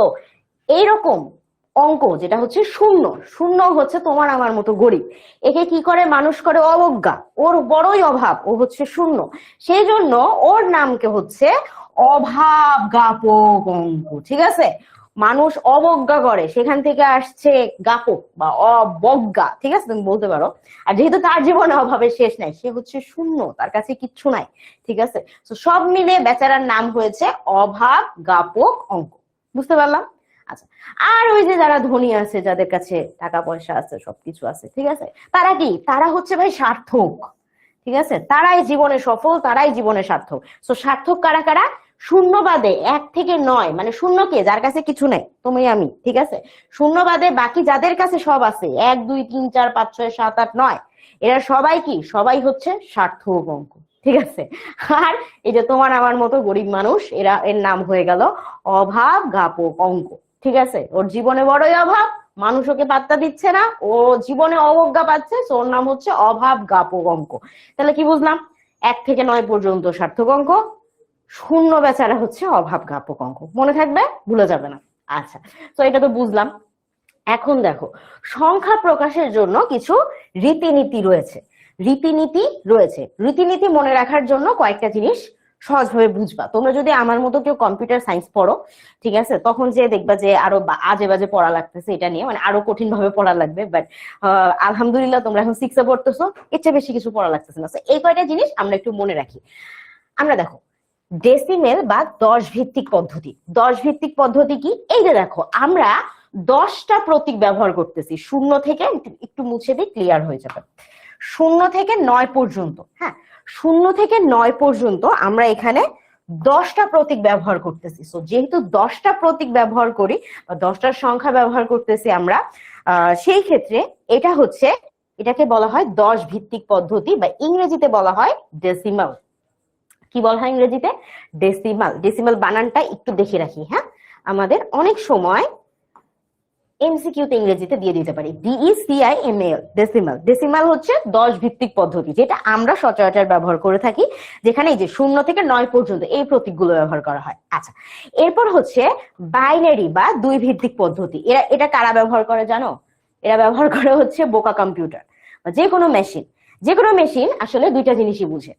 এইরকম অঙ্ক যেটা হচ্ছে শূন্য, শূন্য হচ্ছে তোমার আমার মতো গরিব, একে কি করে? মানুষ করে অবজ্ঞা, ওর বড়ই অভাব, ও হচ্ছে শূন্য, সেই জন্য ওর নামকে হচ্ছে অভাব জ্ঞাপক অঙ্ক, ঠিক আছে? মানুষ অবজ্ঞা করে, সেখান থেকে আসছে জ্ঞাপক বা অবজ্ঞা, ঠিক আছে, তুমি বলতে পারো। আর যেহেতু তার জীবনে অভাবের শেষ নাই, সে হচ্ছে শূন্য, তার কাছে কিচ্ছু নাই, ঠিক আছে? তো সব মিলে বেচারার নাম হয়েছে অভাব জ্ঞাপক অঙ্ক। বুঝতে পারলাম? আচ্ছা, আর ওই যে যারা ধনী আছে, যাদের কাছে টাকা পয়সা আছে, সবকিছু আছে, ঠিক আছে, তারা কি? তারা হচ্ছে ভাই সার্থক, ঠিক আছে? তারাই জীবনে সফল, তারাই জীবনে সার্থক। তো সার্থক কারা কারা? শূন্য বাদে 1 থেকে 9, মানে শূন্য কে? যার কাছে কিছু নেই, তুমি আমি, ঠিক আছে? শূন্য বাদে বাকি যাদের কাছে সব আছে, 1 2 3 4 5 6 7 8 9, এরা সবাই কি? সবাই হচ্ছে সার্থক অঙ্ক, ঠিক আছে? আর এই যে তোমার আমার মতো গরিব মানুষ, এর নাম হয়ে গেল অভাব জ্ঞাপক অঙ্ক, ঠিক আছে? ওর জীবনে বড়ই অভাব, মানুষ ওকে পাত্তা দিচ্ছে না, ও জীবনে অবজ্ঞা পাচ্ছে, ওর নাম হচ্ছে অভাব জ্ঞাপক অঙ্ক। তাহলে কি বুঝলাম? 1 থেকে 9 পর্যন্ত সার্থক অঙ্ক, শূন্য বেচারা হচ্ছে অভাবঘাতক অঙ্ক। মনে থাকবে, ভুলে যাবে না। আচ্ছা, তো এটা তো বুঝলাম। এখন দেখো, সংখ্যা প্রকাশের জন্য কিছু রীতিনীতি রয়েছে। রীতিনীতি মনে রাখার জন্য কয়েকটা জিনিস সহজভাবে বুঝবা। তোমরা যদি আমার মতো কেউ কম্পিউটার সায়েন্স পড়ো, ঠিক আছে, তখন যে দেখবা যে আরো আজে বাজে পড়া লাগতেছে, এটা নিয়ে মানে আরো কঠিন ভাবে পড়া লাগবে। বাট আলহামদুলিল্লাহ তোমরা এখন 6 এ পড়তেছো, এর চেয়ে বেশি কিছু পড়া লাগতেছে না। এই কয়টা জিনিস আমরা একটু মনে রাখি। আমরা দেখো, ডেসিমেল বা 10 ভিত্তিক পদ্ধতি। 10 ভিত্তিক পদ্ধতি কি? এই যে দেখো, আমরা 10টা প্রতীক ব্যবহার করতেছি। শূন্য থেকে, একটু মুছে দিই, ক্লিয়ার হয়ে যাবে। 0 থেকে 9 পর্যন্ত, হ্যাঁ, 0 থেকে 9 পর্যন্ত আমরা এখানে 10টা প্রতীক ব্যবহার করতেছি। সো যেহেতু 10টা প্রতীক ব্যবহার করি বা 10টার সংখ্যা ব্যবহার করতেছি আমরা, সেই ক্ষেত্রে এটা হচ্ছে, এটাকে বলা হয় 10 ভিত্তিক পদ্ধতি, বা ইংরেজিতে বলা হয় ডেসিমাল। কি বলা হয় ইংরেজিতে? ডেসিমাল। ডেসিমাল বানানটা একটু দেখে রাখি, হ্যাঁ, আমাদের অনেক সময় এমসিকিউতে ইংরেজিতে দিয়ে দিতে পারি, DECIMAL, ডেসিমাল। ডেসিমাল হচ্ছে 10 ভিত্তিক পদ্ধতি, যেটা আমরা সচরাচর ব্যবহার করে থাকি, যেখানে এই যে 0 থেকে 9 পর্যন্ত এই প্রতীকগুলো ব্যবহার করা হয়। আচ্ছা, এরপর হচ্ছে বাইনারি বা 2 ভিত্তিক পদ্ধতি। এটা কারা ব্যবহার করে জানো? এরা ব্যবহার করে হচ্ছে বোকা কম্পিউটার বা যে কোনো মেশিন। যে কোনো মেশিন আসলে দুইটা জিনিসই বুঝে,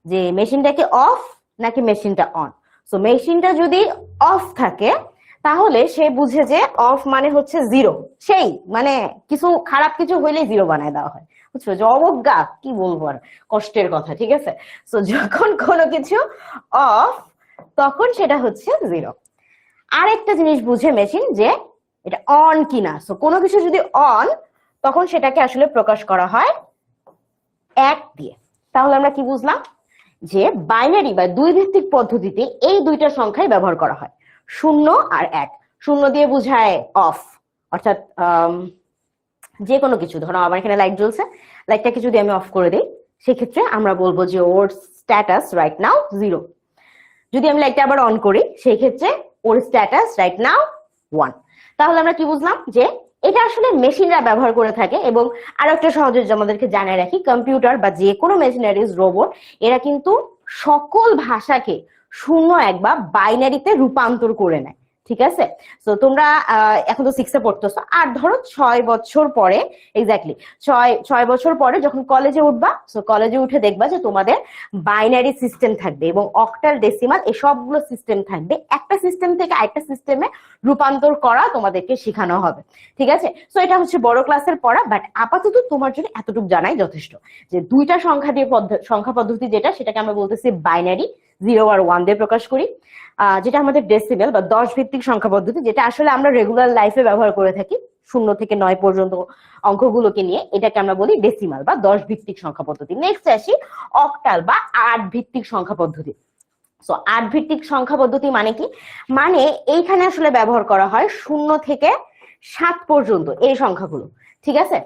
যে মেশিনটা কি অফ নাকি মেশিনটা অন। সো মেশিনটা যদি অফ থাকে তাহলে সে বুঝে যে অফ মানে হচ্ছে 0, সেই মানে কিছু খারাপ কিছু হইলে 0 বানায় দেওয়া হয়, বুঝছো? যে অবজ্ঞা, কি বলবো আর, কষ্টের কথা, ঠিক আছে। সো যখন কোনো কিছু অফ, তখন সেটা হচ্ছে 0। আরেকটা জিনিস বুঝে মেশিন, যে এটা অন কিনা। সো কোনো কিছু যদি অন, তখন সেটাকে আসলে প্রকাশ করা হয় 1 দিয়ে। তাহলে আমরা কি বুঝলাম? যে বাইনারি বা 2 ভিত্তিক পদ্ধতিতে এই দুইটা সংখ্যাই ব্যবহার করা হয়, 0 আর 1। 0 দিয়ে বোঝায় অফ, অর্থাৎ যে কোনো কিছু, ধরো আমার এখানে লাইট জ্বলছে, লাইটটাকে যদি আমি অফ করে দিই, সেক্ষেত্রে আমরা বলবো যে ওর স্ট্যাটাস রাইট নাও 0। যদি আমি লাইটটা আবার অন করি, সেই ক্ষেত্রে ওর স্ট্যাটাস রাইট নাও 1। তাহলে আমরা কি বুঝলাম? যে এটা আসলে মেশিনরা ব্যবহার করে থাকে। এবং আরো একটা সহজে আমাদেরকে জানায় রাখি, কম্পিউটার বা যে কোনো মেশিনারিজ, রোবট, এরা কিন্তু সকল ভাষাকে 0 1 বা বাইনারিতে রূপান্তর করে নেয়, ঠিক আছে। তো তোমরা এখন তো 6 এ পড়তেছো, আর ধরো 6 বছর পরে, এক্স্যাক্টলি 6 বছর পরে যখন কলেজে উঠবা, সো কলেজে উঠে দেখবা যে তোমাদের বাইনারি সিস্টেম থাকবে এবং অক্টাল, ডেসিমাল, এই সবগুলো সিস্টেম থাকবে। একটা সিস্টেম থেকে আরেকটা সিস্টেমে রূপান্তর করা তোমাদেরকে শেখানো হবে, ঠিক আছে। সো এটা হচ্ছে বড় ক্লাসের পড়া, বাট আপাতত তোমার জন্য এতটুকু জানাই যথেষ্ট, যে দুইটা সংখ্যা দিয়ে সংখ্যা পদ্ধতি যেটা, সেটাকে আমরা বলতেছি বাইনারি, 0 আর 1 দিয়ে প্রকাশ করি। যেটা আমাদের ডেসিমেল বা 10 ভিত্তিক সংখ্যা পদ্ধতি, যেটা আসলে আমরা রেগুলার লাইফে ব্যবহার করে থাকি 0 থেকে 9 পর্যন্ত অঙ্কগুলোকে নিয়ে, এটাকে আমরা বলি ডেসিমাল বা 10 ভিত্তিক সংখ্যা পদ্ধতি। নেক্সট আসি অক্টাল বা 8 ভিত্তিক সংখ্যা পদ্ধতি। সো 8 ভিত্তিক সংখ্যা পদ্ধতি মানে কি? মানে এইখানে আসলে ব্যবহার করা হয় 0 থেকে 7 পর্যন্ত এই সংখ্যাগুলো, ঠিক আছে।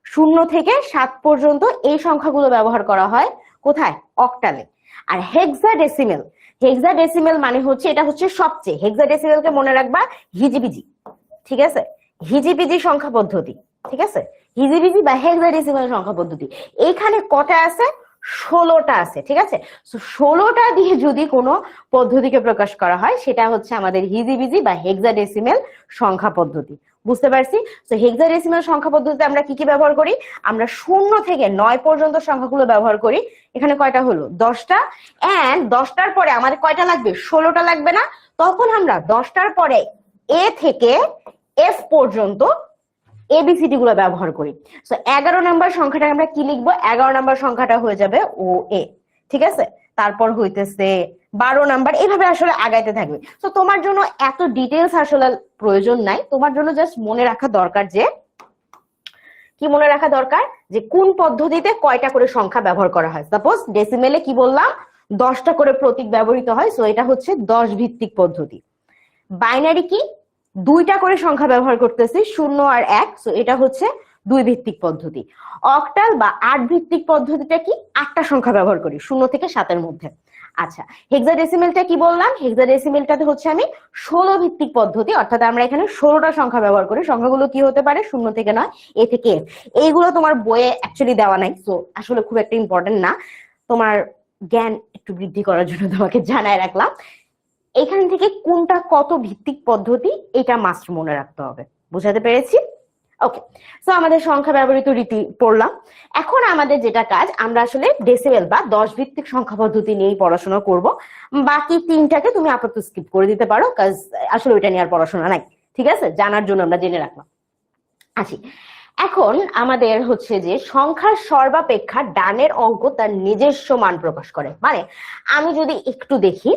0 থেকে 7 পর্যন্ত এই সংখ্যাগুলো ব্যবহার করা হয় কোথায়? অক্টালে। আর হেক্সাডেসিমেল, হেক্সাডেসিমেল মানে হচ্ছে, এটা হচ্ছে সবচেয়ে, হেক্সাডেসিমেলকে মনে রাখবা হিজিবিজি, ঠিক আছে, হিজিবিজি সংখ্যা পদ্ধতি, ঠিক আছে, হিজিবিজি বা হেক্সাডেসিমেল সংখ্যা পদ্ধতি। এখানে কটা আছে? 16টা আছে, ঠিক আছে। 16টা দিয়ে যদি কোনো পদ্ধতিকে প্রকাশ করা হয়, সেটা হচ্ছে আমাদের হিজিবিজি বা হেক্সাডেসিমেল সংখ্যা পদ্ধতি। বুঝতে পারছি? তো হেক্সাডেসিমেল সংখ্যা পদ্ধতিতে আমরা কি কি ব্যবহার করি? আমরা 0 থেকে 9 পর্যন্ত সংখ্যাগুলো ব্যবহার করি। এখানে কয়টা হলো? 10টা। এন্ড 10টার পরে আমাদের কয়টা লাগবে? 16টা লাগবে না? তখন আমরা 10টার পরে এ থেকে এফ পর্যন্ত এবিসিডি গুলো ব্যবহার করি। সো 11 নাম্বার সংখ্যাটা আমরা কি লিখবো? 11 নাম্বার সংখ্যাটা হয়ে যাবে ও এ, ঠিক আছে। তারপর হইতেছে 12 নাম্বার, এইভাবে আসলে আগাইতে থাকবে। তো তোমার জন্য এত ডিটেলস আসলে প্রয়োজন নাই, তোমার জন্য জাস্ট মনে রাখা দরকার, যে কি মনে রাখা দরকার, যে কোন পদ্ধতিতে কয়টা করে সংখ্যা ব্যবহার করা হয়। সাপোজ ডেসিমেলে কি বললাম? 10টা করে প্রতীক ব্যবহৃত হয়, সো এটা হচ্ছে 10 ভিত্তিক পদ্ধতি। বাইনারি কি? 2টা করে সংখ্যা ব্যবহার করতেছি, 0 আর 1, সো এটা হচ্ছে 2 ভিত্তিক পদ্ধতি। অক্টাল বা 8 ভিত্তিক পদ্ধতিটা কি? 8টা সংখ্যা ব্যবহার করি 0 থেকে 7 এর মধ্যে। আচ্ছা, হেক্সাডেসিমেলটা কি বললাম? হেক্সাডেসিমেলটাতে হচ্ছে আমি 16 ভিত্তিক পদ্ধতি, অর্থাৎ আমরা এখানে 16টা সংখ্যা ব্যবহার করি। সংখ্যাগুলো কি হতে পারে? 0 থেকে 9, এ থেকে এফ। এইগুলো তোমার বইয়ে অ্যাকচুয়ালি দেওয়া নাই, সো আসলে খুব একটা ইম্পর্টেন্ট না। তোমার জ্ঞান একটু বৃদ্ধি করার জন্য তোমাকে জানায় রাখলাম। এখান থেকে কোনটা কত ভিত্তিক পদ্ধতি এটা মাস্ট মনে রাখতে হবে। বুঝাতে পেরেছি? ওকে, সো আমাদের সংখ্যা ব্যবহৃত রীতি পড়লাম। এখন আমাদের যেটা কাজ, আমরা আসলে ডেসিবেল বা 10 ভিত্তিক সংখ্যা পদ্ধতি নিয়েই পড়াশোনা করব। বাকি 3টাকে তুমি আপাতত স্কিপ করে দিতে পারো, কাজ আসলে ওইটা নিয়ে আর পড়াশোনা নাই। ঠিক আছে, জানার জন্য আমরা জেনে রাখলাম। আসি, এখন আমাদের হচ্ছে যে সংখ্যার সর্বাপেক্ষা ডানের অঙ্ক তার নিজস্ব মান প্রকাশ করে। মানে আমি যদি একটু দেখি,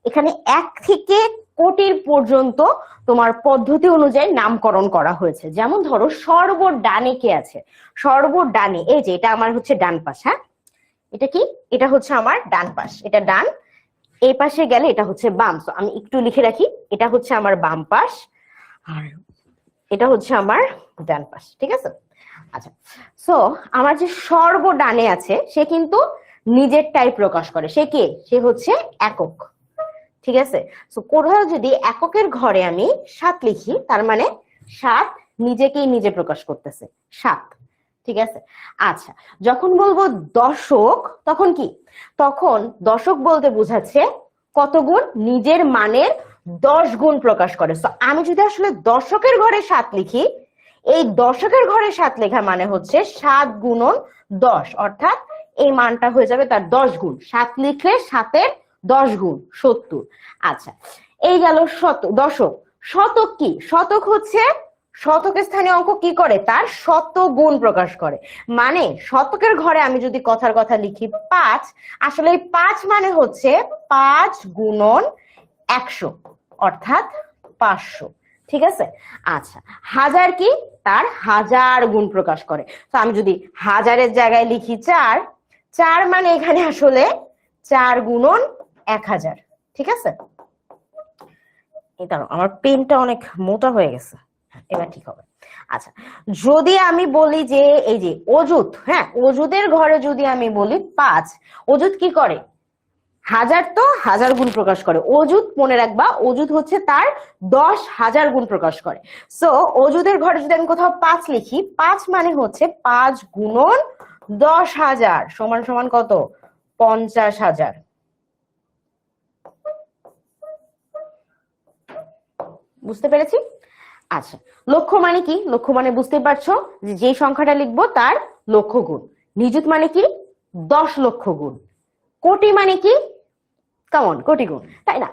এখানে 1 থেকে কোটির পর্যন্ত তোমার পদ্ধতি অনুযায়ী নামকরণ করা হয়েছে। যেমন ধরো সর্বডানে কে আছে, সর্বডানে এই যে এটা আমার হচ্ছে ডান পাশ। হ্যাঁ, এটা কি, এটা হচ্ছে আমার ডান পাশ, এটা ডান। এই পাশে গেলে এটা হচ্ছে বাম। সো আমি একটু লিখে রাখি, এটা হচ্ছে আমার বাম পাশ আর এটা হচ্ছে আমার ডান পাশ। ঠিক আছে, আচ্ছা। সো আমার যে সর্বডানে আছে সে কিন্তু নিজেরটাই প্রকাশ করে। সে কে? সে হচ্ছে একক। ঠিক আছে, সো কোথাও যদি এককের ঘরে আমি 7 লিখি, তার মানে 7 নিজেকেই নিজে প্রকাশ করতেছে, 7। ঠিক আছে, আচ্ছা। যখন বলবো দশক, তখন কি? তখন দশক বলতে বোঝাচ্ছে কত গুণ? নিজের মানের 10 গুণ প্রকাশ করে। সো আমি যদি আসলে দশকের ঘরে 7 লিখি, এই দশকের ঘরে 7 লেখা মানে হচ্ছে 7 গুণন 10, অর্থাৎ এই মানটা হয়ে যাবে তার 10 গুণ। 7 লিখলে 7-এর 10 গুণ 70। আচ্ছা, এই গেল দশক। শতক কি? শতক হচ্ছে শতকের স্থানীয় অঙ্ক কি করে? তার শত গুণ প্রকাশ করে। মানে শতকের ঘরে আমি যদি কথার কথা লিখি 5, আসলে এই 5 মানে হচ্ছে 5 গুণন 100, অর্থাৎ 500। ঠিক আছে, আচ্ছা। হাজার কি? তার 1000 গুণ প্রকাশ করে। তো আমি যদি হাজারের জায়গায় লিখি 4, 4 মানে এখানে আসলে 4 গুণন 1000। ঠিক আছে, এটা আমার পেনটা অনেক মোটা হয়ে গেছে, এবার ঠিক হবে। আচ্ছা, যদি আমি বলি যে এই যে অযুত, হ্যাঁ, অযুতের ঘরে যদি আমি বলি 5, অযুত কি করে? হাজার তো 1000 গুণ প্রকাশ করে। অযুত মনে রাখবা, অযুত হচ্ছে তার 10,000 গুণ প্রকাশ করে। সো অযুতের ঘরে যদি আমি কোথাও 5 লিখি, 5 মানে হচ্ছে 5 গুণন 10,000 সমান সমান কত? 50,000। বুঝতে পেরেছি? আচ্ছা, লক্ষ মানে কি? লক্ষ মানে বুঝতে পারছো যে সংখ্যাটা লিখবো তার লক্ষ গুণ। নিযুত মানে কি? 10 লক্ষ গুণ। কোটি মানে কি? কেমন? কোটি গুণ, তাই না?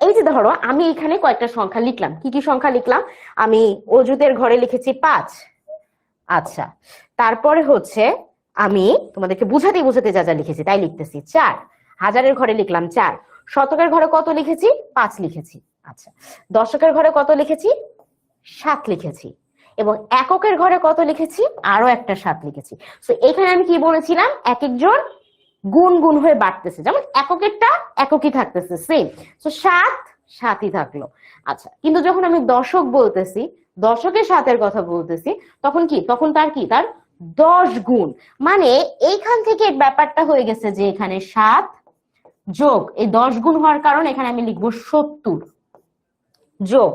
এই যে ধরো আমি এখানে কয়েকটা সংখ্যা লিখলাম। কি কি সংখ্যা লিখলাম? আমি অযুতের ঘরে লিখেছি 5। আচ্ছা, তারপরে হচ্ছে আমি তোমাদেরকে বুঝাতে বুঝাতে যা যা লিখেছি তাই লিখতেছি। 4, হাজারের ঘরে লিখলাম 4। শতকের ঘরে কত লিখেছি? 5 লিখেছি। আচ্ছা, দশকের ঘরে কত লিখেছি? 7 লিখেছি। এবং এককের ঘরে কত লিখেছি? আরো একটা 7 লিখেছি। তো এখানে আমি কি বলেছিলাম? এক একজন গুণ গুণ হয়ে বাড়তেছে, যেমন এককেরটা এককই থাকতেছে সেম। তো 7 7ই থাকলো। আচ্ছা, কিন্তু যখন আমি দশক বলতেছি, দশকের 7-এর কথা বলতেছি, তখন কি? তখন তার কি? তার 10 গুণ। মানে এইখান থেকে ব্যাপারটা হয়ে গেছে যে এখানে 7 যোগ এই 10 গুণ হওয়ার কারণে এখানে আমি লিখবো 70 যোগ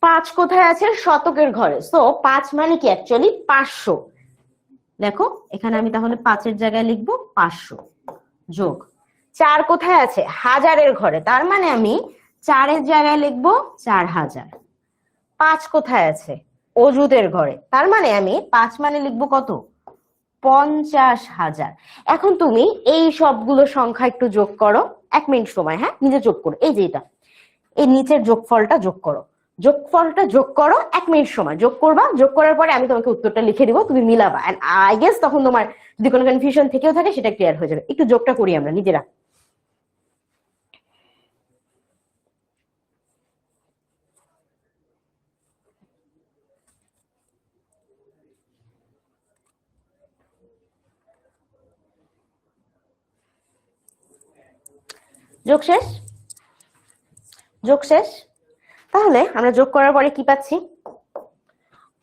5 কোথায় আছে? শতকের ঘরে। সো 5 মানে কি? অ্যাকচুয়ালি 500। দেখো এখানে আমি তাহলে 5-এর জায়গায় লিখবো 500 যোগ 4 কোথায় আছে? হাজারের ঘরে, তার মানে আমি 4-এর জায়গায় লিখবো 4000। 5 কোথায় আছে? অযুতের ঘরে, তার মানে আমি 5 মানে লিখবো কত? 50,000। এখন তুমি এই সবগুলো সংখ্যা একটু যোগ করো, 1 মিনিট সময়, হ্যাঁ, নিজে যোগ করো। এই যে এটা, এই নিচের যোগফলটা যোগ করো, যোগফলটা যোগ করো, 1 মিনিট সময় যোগ করবা। যোগ করার পরে আমি তোমাকে উত্তরটা লিখে দিব, তুমি মিলাবা। এন্ড আই গেস তখন তোমার যদি কোনো কনফিউশন থেকেও থাকে সেটা ক্লিয়ার হয়ে যাবে। একটু যোগটা করি আমরা নিজেরা। যোগ শেষ? যোগ শেষ? তাহলে আমরা যোগ করার পরে কি পাচ্ছি?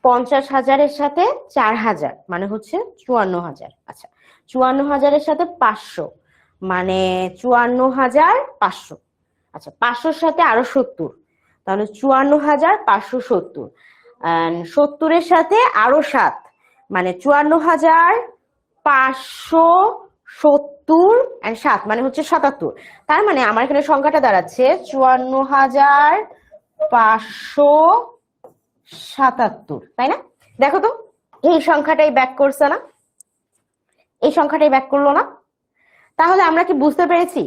50,000-এর সাথে 4,000 মানে হচ্ছে 54,000। আচ্ছা, 54,000-এর সাথে 500 মানে 54,500। আচ্ছা, 500-র সাথে আরো 70, তাহলে 54,570। 70-এর সাথে আরো 7 মানে 54,570 70 and 7 মানে হচ্ছে 77। তার মানে আমার এখানে সংখ্যাটা দাঁড়াচ্ছে 54,577, তাই না? দেখো তো এই সংখ্যাটাই ব্যাক করছে না, এই সংখ্যাটাই ব্যাক করলো না? তাহলে আমরা কি বুঝতে পেরেছি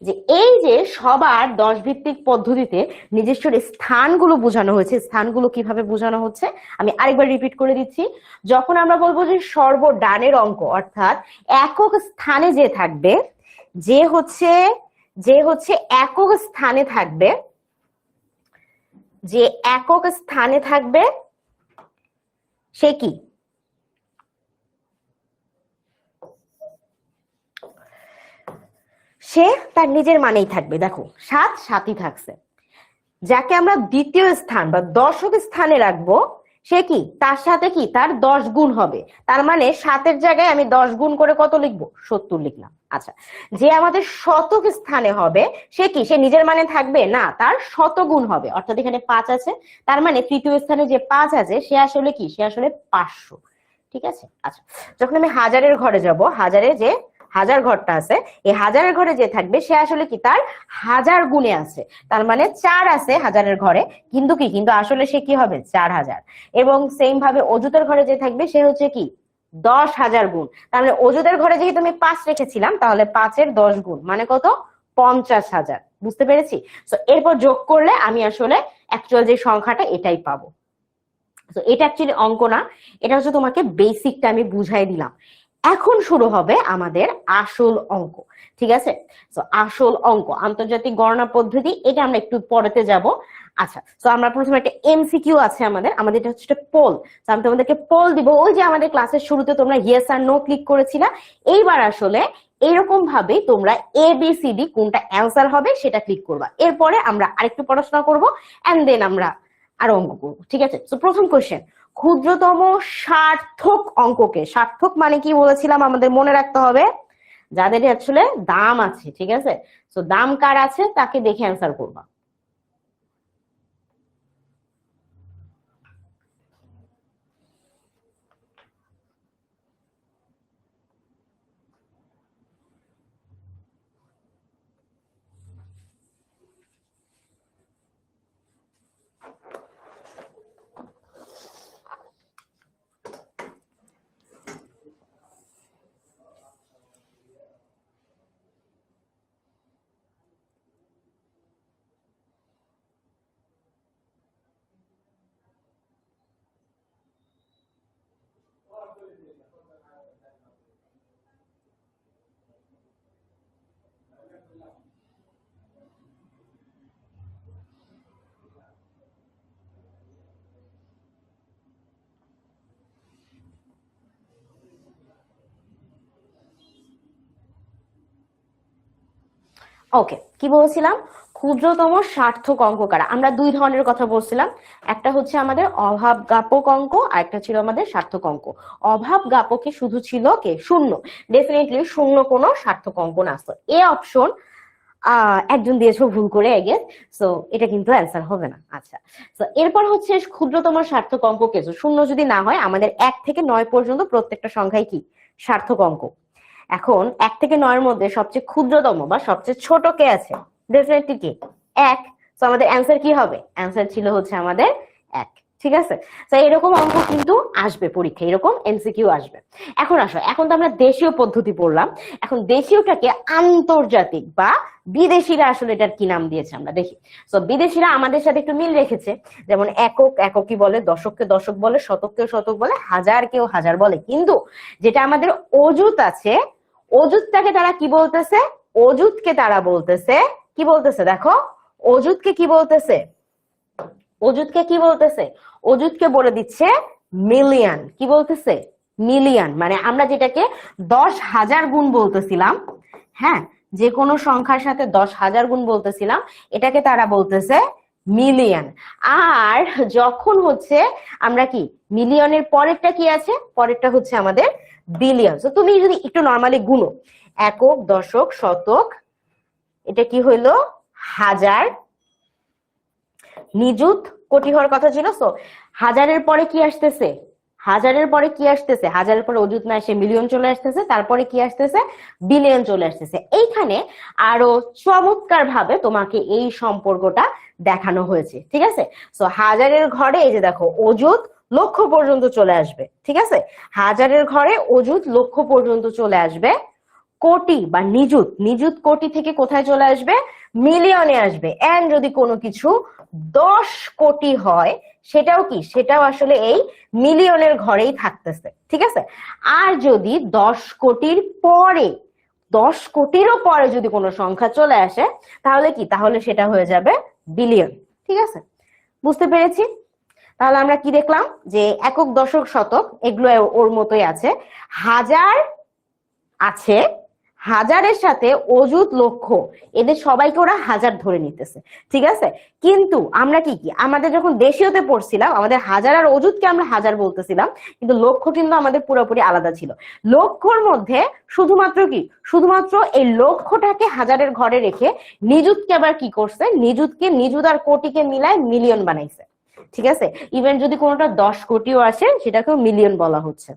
যে এই যে সবার 10 ভিত্তিক পদ্ধতিতে নিজস্ব স্থানগুলো বোঝানো হয়েছে। স্থানগুলো কিভাবে বোঝানো হচ্ছে আমি আরেকবার রিপিট করে দিচ্ছি। যখন আমরা বলবো যে সর্বডানের অঙ্ক, অর্থাৎ একক স্থানে যে থাকবে, যে হচ্ছে একক স্থানে থাকবে, যে একক স্থানে থাকবে সে কি? সে তার নিজের মানেই থাকবে। দেখো 7 7ই থাকছে। যাকে আমরা দ্বিতীয় স্থান বা দশক স্থানে রাখবো সে কি? তার সাথে কি তার 10 গুণ হবে। তার মানে 7-এর জায়গায় আমি 10 গুণ করে কত লিখবো? 70 লিখলাম। আচ্ছা, যে আমাদের শতক স্থানে হবে সে কি? সে নিজের মানে থাকবে না, তার শতগুণ হবে। অর্থাৎ এখানে 5 আছে, তার মানে তৃতীয় স্থানে যে 5 আছে সে আসলে কি? সে আসলে 500। ঠিক আছে। আচ্ছা, যখন আমি হাজারের ঘরে যাব, হাজারে যে হাজার ঘরটা আছে, এই হাজারের ঘরে যে থাকবে সে আসলে কি? তার হাজার গুণে আছে। তার মানে 4 আছে হাজারের ঘরে, কিন্তু কি? কিন্তু আসলে সে কি হবে? 4000। এবং সেম ভাবে অযুতের ঘরে যে থাকবে সে হচ্ছে কি? 10,000 গুণ। তার মানে অযুতের ঘরে যেহেতু আমি 5 রেখেছিলাম, তাহলে 5-এর 10 গুণ মানে কত? 50,000। বুঝতে পেরেছি? তো এরপর যোগ করলে আমি আসলে অ্যাকচুয়াল যে সংখ্যাটা এটাই পাবো। তো এটা অ্যাকচুয়ালি অঙ্ক না, এটা হচ্ছে তোমাকে বেসিকটা আমি বুঝাই দিলাম। এখন শুরু হবে আমাদের আসল অঙ্ক। ঠিক আছে? তো আসল অঙ্ক, আন্তর্জাতিক গণনা পদ্ধতি, এটা আমরা একটু পরেতে যাব। আচ্ছা, তো আমরা প্রথমে একটা এমসিকিউ আছে আমাদের এটা হচ্ছে পোল। তো আমি তোমাদেরকে পোল দিব। ওই যে আমাদের ক্লাসের শুরুতে তোমরা ইয়েস আর নো ক্লিক করেছিলা, এইবার আসলে এরকম ভাবে তোমরা ABCD কোনটা অ্যান্সার হবে সেটা ক্লিক করবা। এরপরে আমরা আরেকটু পড়াশোনা করব, এন্ড দেন আমরা আর অঙ্ক করবো। ঠিক আছে? তো প্রথম কোশ্চেন, ক্ষুদ্রতম সার্থক অঙ্ককে, সার্থক মানে কি বলেছিলাম আমাদের মনে রাখতে হবে? যাদের আসলে দাম আছে। ঠিক আছে? তো দাম কার আছে তাকে দেখে অ্যান্সার করবা। ওকে, কি বলছিলাম? ক্ষুদ্রতম সার্থক অঙ্ক কারা? আমরা দুই ধরনের কথা বলছিলাম। একটা হচ্ছে আমাদের অভাব জ্ঞাপক অঙ্ক, আর একটা ছিল আমাদের সার্থক অঙ্ক। অভাব জ্ঞাপকে শুধু ছিল কে? শূন্য। ডেফিনেটলি শূন্য কোনো সার্থক অঙ্ক না। এ অপশন একজন দিয়েছো ভুল করে, আই গেস। সো এটা কিন্তু অ্যান্সার হবে না। আচ্ছা, তো এরপর হচ্ছে ক্ষুদ্রতম সার্থক অঙ্ক কে? শূন্য যদি না হয়, আমাদের 1 থেকে 9 পর্যন্ত প্রত্যেকটা সংখ্যাই কি? সার্থক অঙ্ক। এখন 1 থেকে 9-এর মধ্যে সবচেয়ে ক্ষুদ্রতম বা সবচেয়ে ছোট কে আছে? ডেফিনেটলি কি? 1। তো আমাদের অ্যান্সার কি হবে? অ্যান্সার ছিল হচ্ছে আমাদের 1। ঠিক আছে? তো এরকম অঙ্ক কিন্তু আসবে পরীক্ষায়, এরকম এমসিকিউ আসবে। এখন আসো, এখন তো আমরা দেশীয় পদ্ধতি পড়লাম, এখন দেশীয়টাকে আন্তর্জাতিক বা বিদেশিরা আসলে এটার কি নাম দিয়েছে আমরা দেখি। তো বিদেশিরা আমাদের সাথে একটু মিল রেখেছে। যেমন একক এককই বলে, দশককে দশক বলে, শতককে শতক বলে, হাজারকেও হাজার বলে। কিন্তু যেটা আমাদের অযুত আছে, অযুতটাকে তারা কি বলতেছে? অযুতকে তারা বলতেছে কি? বলতেছে দেখো, অযুতকে কি বলতেছে? অযুতকে কি বলতেছে? অযুতকে বলে দিচ্ছে মিলিয়ন। কি বলতেছে? মিলিয়ন। মানে আমরা যেটাকে 10,000 গুণ বলতেছিলাম, হ্যাঁ, যে কোনো সংখ্যার সাথে 10,000 গুণ বলতেছিলাম, এটাকে তারা বলতেছে মিলিয়ন। আর যখন হচ্ছে আমরা কি মিলিয়নের পরেরটা কি আছে? পরেরটা হচ্ছে আমাদের বিলিয়ন। তো তুমি যদি একটু নর্মালি গুনো, একক দশক শতক, এটা কি হইলো? হাজার, নিযুত কোটি হওয়ার কথা ছিল। তো হাজারের পরে কি আসতেছে? হাজারের পরে কি আসতেছে, হাজারের পরে অযুত না এসে মিলিয়ন চলে আসতেছে, তারপরে কি আসতেছে, বিলিয়ন চলে আসতেছে। এইখানে আরো চমৎকার ভাবে তোমাকে এই সম্পর্কটা দেখানো হয়েছে, ঠিক আছে। সো হাজারের ঘরে এই যে দেখো অযুত লক্ষ পর্যন্ত চলে আসবে, ঠিক আছে। হাজারের ঘরে অযুত লক্ষ পর্যন্ত চলে আসবে, কোটি বা নিযুত, নিযুত কোটি থেকে কোথায় চলে আসবে, মিলিয়নে আসবে। এন্ড যদি কোনো কিছু 10 কোটি হয় সেটাও কি, সেটাও আসলে এই মিলিয়নের ঘরেই থাকতেছে, ঠিক আছে। আর যদি 10 কোটির পরে, 10 কোটিরও পরে যদি কোনো সংখ্যা চলে আসে তাহলে কি, তাহলে সেটা হয়ে যাবে বিলিয়ন, ঠিক আছে। বুঝতে পেরেছি। তাহলে আমরা কি দেখলাম যে একক, দশক, শতক এগুলো ওর মতোই আছে। হাজার আছে, হাজারের সাথে অযুত লক্ষ, এদের সবাইকে ওরা হাজার ধরে নিতেছে, ঠিক আছে। কিন্তু আমরা কি কি আমাদের যখন দেশীয়তে পড়ছিলাম আমাদের হাজার আর অযুতকে আমরা হাজার বলতেছিলাম, কিন্তু লক্ষ কিন্তু আমাদের পুরোপুরি আলাদা ছিল। লক্ষর মধ্যে শুধুমাত্র কি, শুধুমাত্র এই লক্ষটাকে হাজারের ঘরে রেখে নিযুতকে আবার কি করছে, নিযুতকে, নিযুত আর কোটিকে মিলায় মিলিয়ন বানাইছে, ঠিক আছে। ইভেন যদি কোনোটা 10 কোটিও আসে সেটাকেও মিলিয়ন বলা হচ্ছে।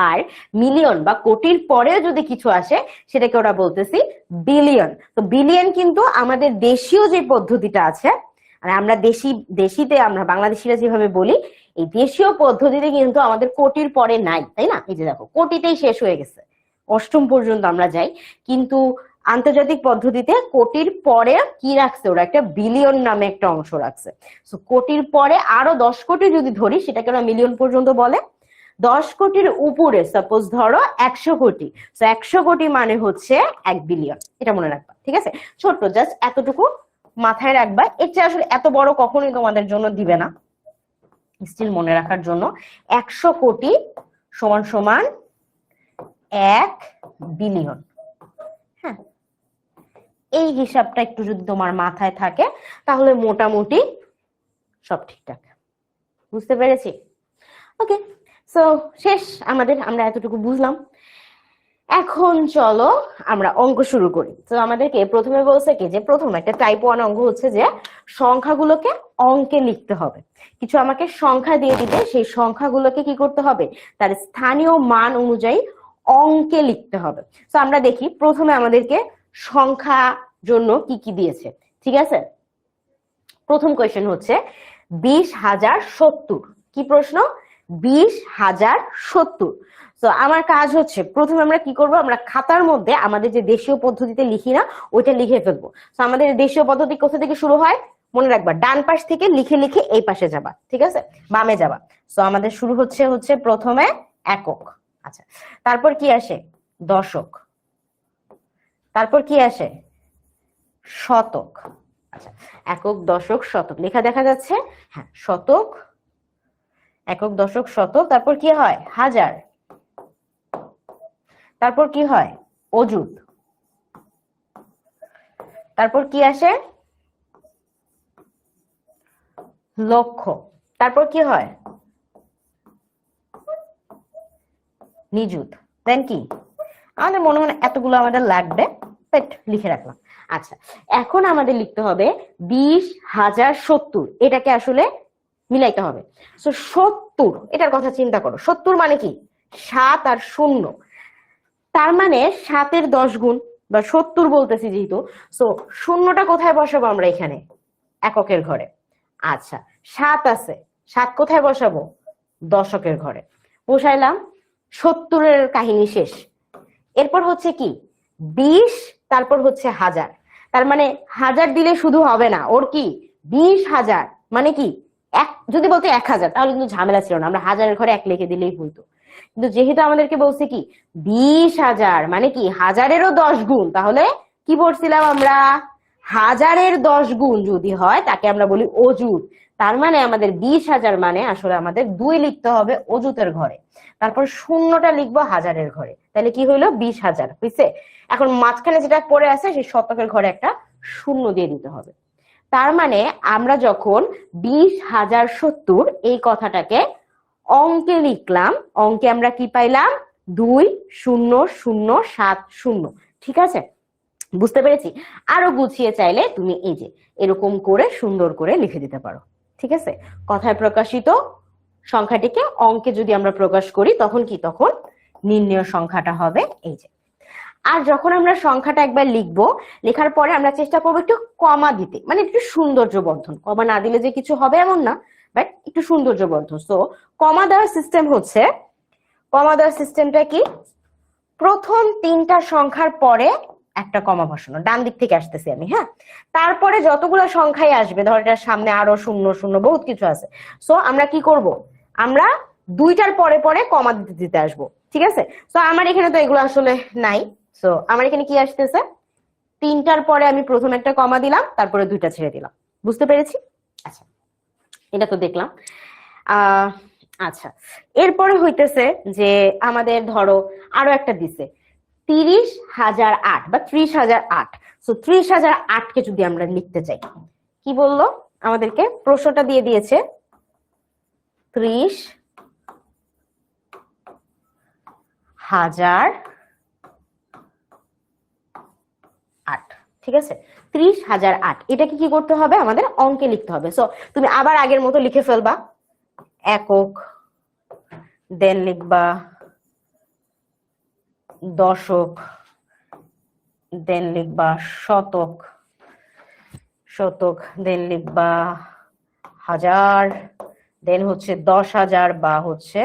আর মিলিয়ন বা কোটির পরেও যদি কিছু আসে সেটাকে ওরা বলতেছি বিলিয়ন। তো বিলিয়ন কিন্তু আমাদের দেশীয় যে পদ্ধতিটা আছে, মানে আমরা দেশিতে আমরা বাংলাদেশিরা যেভাবে বলি, এই দেশীয় পদ্ধতিতে কিন্তু আমাদের কোটির পরে নাই, তাই না। এই যে দেখো কোটিতেই শেষ হয়ে গেছে, অষ্টম পর্যন্ত আমরা যাই, কিন্তু আন্তর্জাতিক পদ্ধতিতে কোটির পরে কি রাখছে ওরা, একটা বিলিয়ন নামে একটা অংশ রাখছে। তো কোটির পরে আরো 10 কোটি যদি ধরি সেটাকে ওরা মিলিয়ন পর্যন্ত বলে। 10 কোটির উপরে সাপোজ ধরো 100 কোটি, তো 100 কোটি মানে হচ্ছে 1 বিলিয়ন, এটা মনে রাখবা, ঠিক আছে। ছোট্ট জাস্ট এতটুকু মাথায় রাখবা, এর চেয়ে আসলে এত বড় কখনোই তোমাদের জন্য দিবে না, স্টিল মনে রাখার জন্য। 100 কোটি সমান সমান 1 বিলিয়ন। হ্যাঁ, এই হিসাবটা একটু যদি তোমার মাথায় থাকে তাহলে মোটামুটি সব ঠিকঠাক। বুঝতে পেরেছি? ওকে, সো শেষ আমাদের, আমরা এতটুকু বুঝলাম। এখন চলো আমরা অঙ্ক শুরু করি। তো আমাদেরকে প্রথমে বলছে কি যে প্রথম একটা টাইপ 1 অঙ্ক হচ্ছে যে সংখ্যাগুলোকে অঙ্কে লিখতে হবে। কিছু আমাকে সংখ্যা দিয়ে দিবে, সেই সংখ্যাগুলোকে কি করতে হবে, তার স্থানীয় মান অনুযায়ী অঙ্কে লিখতে হবে। তো আমরা দেখি প্রথমে আমাদেরকে সংখ্যা জন্য কি কি দিয়েছে, ঠিক আছে। প্রথম কোয়েশ্চেন হচ্ছে 20,070। কি প্রশ্ন? 20,070। তো আমার কাজ হচ্ছে প্রথমে আমরা কি করব, আমরা খাতার মধ্যে আমাদের যে দেশীয় পদ্ধতিতে লিখি না ওইটা লিখে ফেলবো। তো আমাদের দেশীয় পদ্ধতি কোথা থেকে শুরু হয় মনে রাখবা, ডান পাশ থেকে লিখে লিখে এই পাশে যাবা, ঠিক আছে, বামে যাবা। তো আমাদের শুরু হচ্ছে প্রথমে একক, আচ্ছা, তারপর কি আসে দশক, তারপর কি আসে শতক। আচ্ছা, একক, দশক, শতক লেখা দেখা যাচ্ছে, হ্যাঁ শতক, একক, দশক, শতক। তারপর কি হয় হাজার, তারপর কি হয় অযুত, তারপর কি আসে লক্ষ, তারপর কি হয় নিযুত। দেন কি, আমাদের মনে মনে এতগুলো আমাদের লাগবে, লিখে রাখলাম। আচ্ছা, এখন আমাদের লিখতে হবে 20,070, এটাকে আসলে মিলাইতে হবে। তো 70, এটার কথা চিন্তা করো, 70 মানে কি 7 আর 0, তার মানে 7-এর 10 গুণ, বা 70 বলতেছি যেহেতু, সো শূন্যটা কোথায় বসাবো আমরা এখানে এককের ঘরে। আচ্ছা, 7 আছে, 7 কোথায় বসাবো দশকের ঘরে, বসাইলাম, 70-এর কাহিনী শেষ। এরপর হচ্ছে কি 20, তারপর হচ্ছে হাজার। তার মানে হাজার দিলে শুধু হবে না, ওর কি 20,000 মানে কি এক, যদি বলতে 1,000 তাহলে কিন্তু ঝামেলা ছিল না, আমরা হাজারের ঘরে 1 লিখে দিলেই হইতো। কিন্তু যেহেতু আমাদেরকে বলছে কি 20,000 মানে কি হাজারেরও 10 গুণ, তাহলে কি পড়ছিলাম আমরা, হাজারের 10 গুণ যদি হয় তাকে আমরা বলি অযুত। তার মানে আমাদের 20,000 মানে আসলে আমাদের 2 লিখতে হবে অযুতের ঘরে, তারপর শূন্যটা লিখবো হাজারের ঘরে, তাহলে কি হইলো 20,000 বুঝছে। এখন মাঝখানে যেটা পড়ে আছে সেই শতকের ঘরে একটা শূন্য দিয়ে দিতে হবে। তার মানে আমরা যখন 20,070 এই কথাটাকে অঙ্কে লিখলাম, অঙ্কে আমরা কি পাইলাম 2,0,0,7,0, ঠিক আছে। বুঝতে পেরেছি। আরো গুছিয়ে চাইলে তুমি এই যে এরকম করে সুন্দর করে লিখে দিতে পারো, ঠিক আছে। কথায় প্রকাশিত সংখ্যাটিকে অঙ্কে যদি আমরা প্রকাশ করি তখন কি, তখন নির্ণেয় সংখ্যাটা হবে এই যে। আর যখন আমরা সংখ্যাটা একবার লিখবো, লেখার পরে আমরা চেষ্টা করবো একটু কমা দিতে, মানে একটু সৌন্দর্য বর্ধন। কমা না দিলে যে কিছু হবে এমন না, বাট একটু সৌন্দর্য বর্ধন। সো কমা দেওয়ার সিস্টেম হচ্ছে, কমা দেওয়ার সিস্টেমটা কি, প্রথম তিনটা সংখ্যার পরে একটা কমা বসানো। ডান দিক থেকে আসতেছি আমি, হ্যাঁ। তারপরে যতগুলো সংখ্যাই আসবে, ধর এটার সামনে আরো শূন্য শূন্য বহুত কিছু আছে, সো আমরা কি করব, আমরা দুইটার পরে পরে কমা দিতে দিতে আসবো, ঠিক আছে। সো আমার এখানে তো এগুলো আসলে নাই, সো আমার এখানে কি আসতেছে, তিনটার পরে আমি প্রথম একটা কমা দিলাম, তারপরে দুইটা ছেড়ে দিলাম। বুঝতে পেরেছি? আচ্ছা, এটা তো দেখলাম। আহ আচ্ছা, এরপরে হইতেছে যে আমাদের ধরো আরো একটা দিছে 30,008 বা 30,008। সো 30,008 কে যদি আমরা লিখতে চাই, কি বললো আমাদেরকে, প্রশ্নটা দিয়ে দিয়েছে 30,008, ঠিক আছে। 30,008 এটাকে কি করতে হবে, আমাদের অঙ্কে লিখতে হবে। সো তুমি আবার আগের মতো লিখে ফেলবা, একক, দেন লিখবা দশক, দেন লিখবা শতক, শতক, দেন লিখবা হাজার, দেন হচ্ছে 10,000 বা হচ্ছে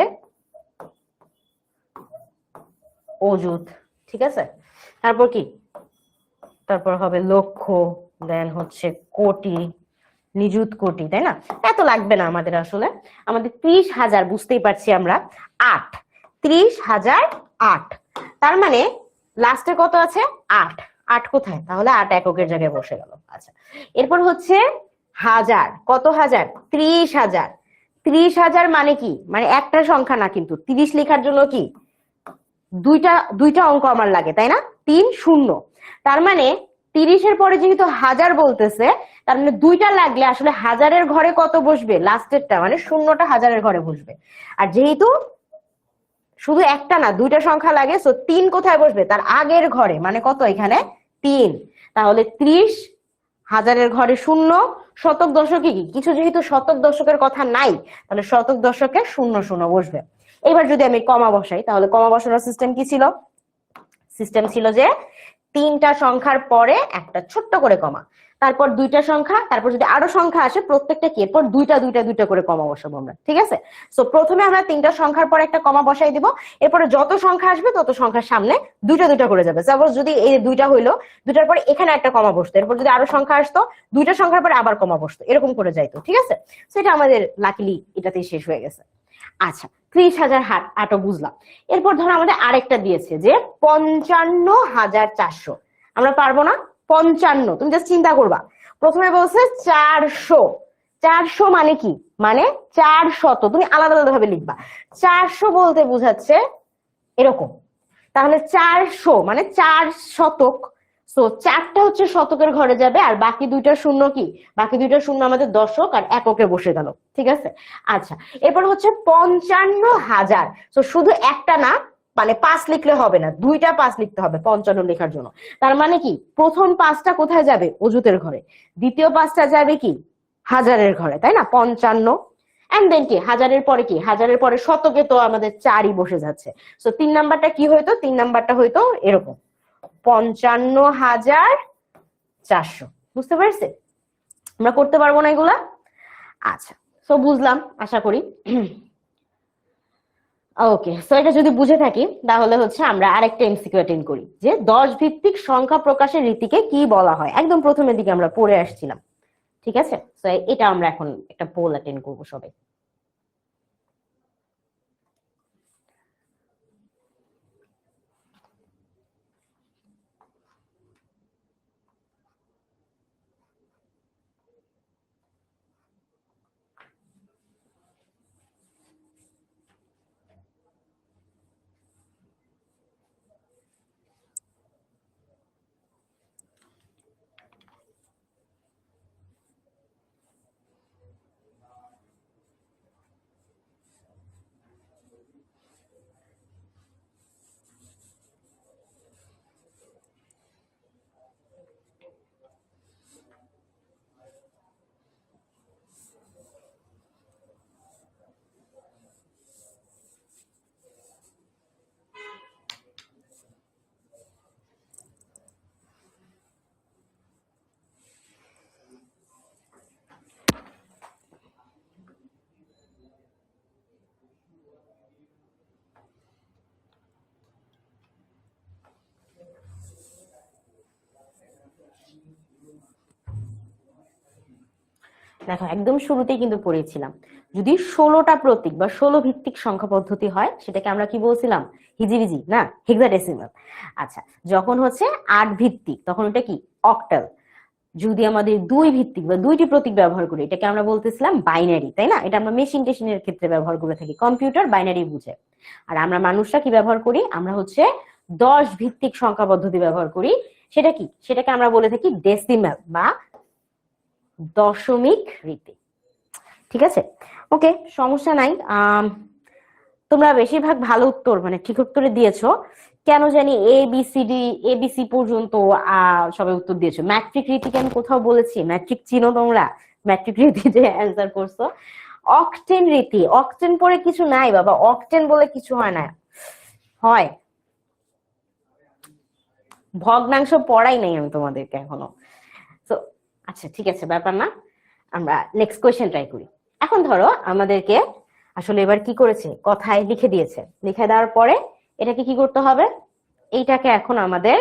অযুত, ঠিক আছে। তারপর কি, তারপর হবে লক্ষ, দেন হচ্ছে কোটি, নিযুত কোটি, তাই না। এত লাগবে না আমাদের আসলে, আমাদের 30,000, বুঝতেই পারছি আমরা, 8, 30,008। তার মানে লাস্টে কত আছে, 8। 8 কোথায়, তাহলে 8 এককের জায়গায় বসে গেল। আচ্ছা, এরপর হচ্ছে হাজার, কত হাজার, 30,000। 30,000 মানে কি, মানে একটা সংখ্যা না, কিন্তু 30 লেখার জন্য কি দুইটা দুইটা অঙ্ক আমার লাগে, তাই না, 3 0। তার মানে 30-এর পরে যেহেতু হাজার বলতেছে, তার মানে দুইটা লাগলে আসলে হাজারের ঘরে কত বসবে, লাস্টেরটা মানে শূন্যটা হাজারের ঘরে বসবে। আর যেহেতু শুধু একটা না দুইটা সংখ্যা লাগে, সো 3 কোথায় বসবে, তার আগের ঘরে, মানে কত এখানে 3। তাহলে 30,000-এর ঘরে শূন্য, শতক দশকে কি কিছু, যেহেতু শতক দশকের কথা নাই, তাহলে শতক দশকে 0 0 বসবে। এবার যদি আমি কমা বসাই, তাহলে কমা বসানোর সিস্টেম কি ছিল, সিস্টেম ছিল যে তিনটা সংখ্যার পরে একটা ছোট্ট করে কমা, তারপর দুইটা সংখ্যা, তারপর যদি আরো সংখ্যা আসে প্রত্যেকটা কি এরপর দুইটা দুইটা দুইটা করে কমা বসাবো আমরা, ঠিক আছে। সো প্রথমে আমরা তিনটা সংখ্যার পর একটা কমা বসাই দিব, এরপরে যত সংখ্যা আসবে তত সংখ্যার সামনে দুইটা দুইটা করে যাবে। সাপোজ যদি এই দুইটা হইলো, দুইটার পরে এখানে একটা কমা বসতো, এরপর যদি আরো সংখ্যা আসতো দুইটা সংখ্যার পরে আবার কমা বসতো, এরকম করে যাইতো, ঠিক আছে। সেটা আমাদের লাকিলি এটাতেই শেষ হয়ে গেছে। আচ্ছা, 30,008 বুঝলাম। এরপর ধরো আমাদের আরেকটা দিয়েছে যে 55,400। আমরা পারবো না 55, তুমি জাস্ট চিন্তা করবা, প্রথমে বলছে 400। 400 মানে কি, মানে 400, তুমি আলাদা আলাদা ভাবে লিখবা। 400 বলতে বোঝাচ্ছে এরকম, তাহলে 400 মানে 4 শতক। সো 4টা হচ্ছে শতকের ঘরে যাবে, আর বাকি দুইটা শূন্য কি, বাকি দুইটা শূন্য আমাদের দশক আর এককে বসে গেল, ঠিক আছে। আচ্ছা, এরপর হচ্ছে 55,000। তো শুধু একটা না, মানে 5 লিখলে হবে না, দুইটা 5 লিখতে হবে 55 লেখার জন্য। তার মানে কি, প্রথম 5টা কোথায় যাবে, অযুতের ঘরে, দ্বিতীয় 5টা যাবে কি হাজারের ঘরে, তাই না, 55। এন্ড দেন কি হাজারের পরে কি, হাজারের পরে শতকে তো আমাদের 4ই বসে যাচ্ছে। সো 3 নাম্বারটা কি হইতো, 3 নাম্বারটা হইতো এরকম 55,400। বুঝতে পারছি, আমরা করতে পারবো না এগুলা। আচ্ছা, সো বুঝলাম আশা করি। ওকে, সো এটা যদি বুঝে থাকি, তাহলে হচ্ছে আমরা আরেকটা এমসিকিউ অ্যাটেন্ড করি, যে 10 ভিত্তিক সংখ্যা প্রকাশের রীতিকে কি বলা হয়। একদম প্রথমের দিকে আমরা পড়ে আসছিলাম, ঠিক আছে। সো এটা আমরা এখন একটা পোল অ্যাটেন্ড করবো সবাই। দেখো একদম শুরুতেই কিন্তু পড়েছিলাম, যদি 16টা প্রতীক বা 16 ভিত্তিক সংখ্যা পদ্ধতি হয় সেটাকে আমরা কি বলছিলাম? হিজিবিজি না, হেক্সাডেসিমাল। আচ্ছা, যখন হচ্ছে 8 ভিত্তিক তখন ওটা কি? অক্টাল। যদি আমাদের 2 ভিত্তিক বা 2টি প্রতীক ব্যবহার করি এটাকে আমরা বলতেছিলাম বাইনারি, তাই না? এটা আমরা মেশিন টেশিনের ক্ষেত্রে ব্যবহার করে থাকি, কম্পিউটার বাইনারি বুঝে। আর আমরা মানুষরা কি ব্যবহার করি? আমরা হচ্ছে 10 ভিত্তিক সংখ্যা পদ্ধতি ব্যবহার করি। সেটা কি? সেটাকে আমরা বলে থাকি ডেসিমাল বা দশমিক রীতি। ঠিক আছে, ওকে, সমস্যা নাই। তোমরা বেশিরভাগ ভালো উত্তর মানে ঠিক উত্তরে দিয়েছো। কেন জানি এবিসি পর্যন্ত সবাই উত্তর দিয়েছো। ম্যাট্রিক রীতিকে আমি কোথাও বলেছি? ম্যাট্রিক চিনো তোমরা? ম্যাট্রিক রীতি যে অ্যান্সার করছো। অক্টেন রীতি, অক্টেন পরে কিছু নাই বাবা, অক্টেন বলে কিছু হয় না, হয় ভগ্নাংশ পড়াই নাই আমি তোমাদেরকে এখনো। তো আচ্ছা ঠিক আছে, ব্যাপার না, আমরা নেক্সট কোয়েশ্চেন ট্রাই করি। এখন ধরো আমাদেরকে আসলে এবার কি করেছে, কথায় লিখে দিয়েছে, লিখে দেওয়ার পরে এটাকে কি করতে হবে? এইটাকে এখন আমাদের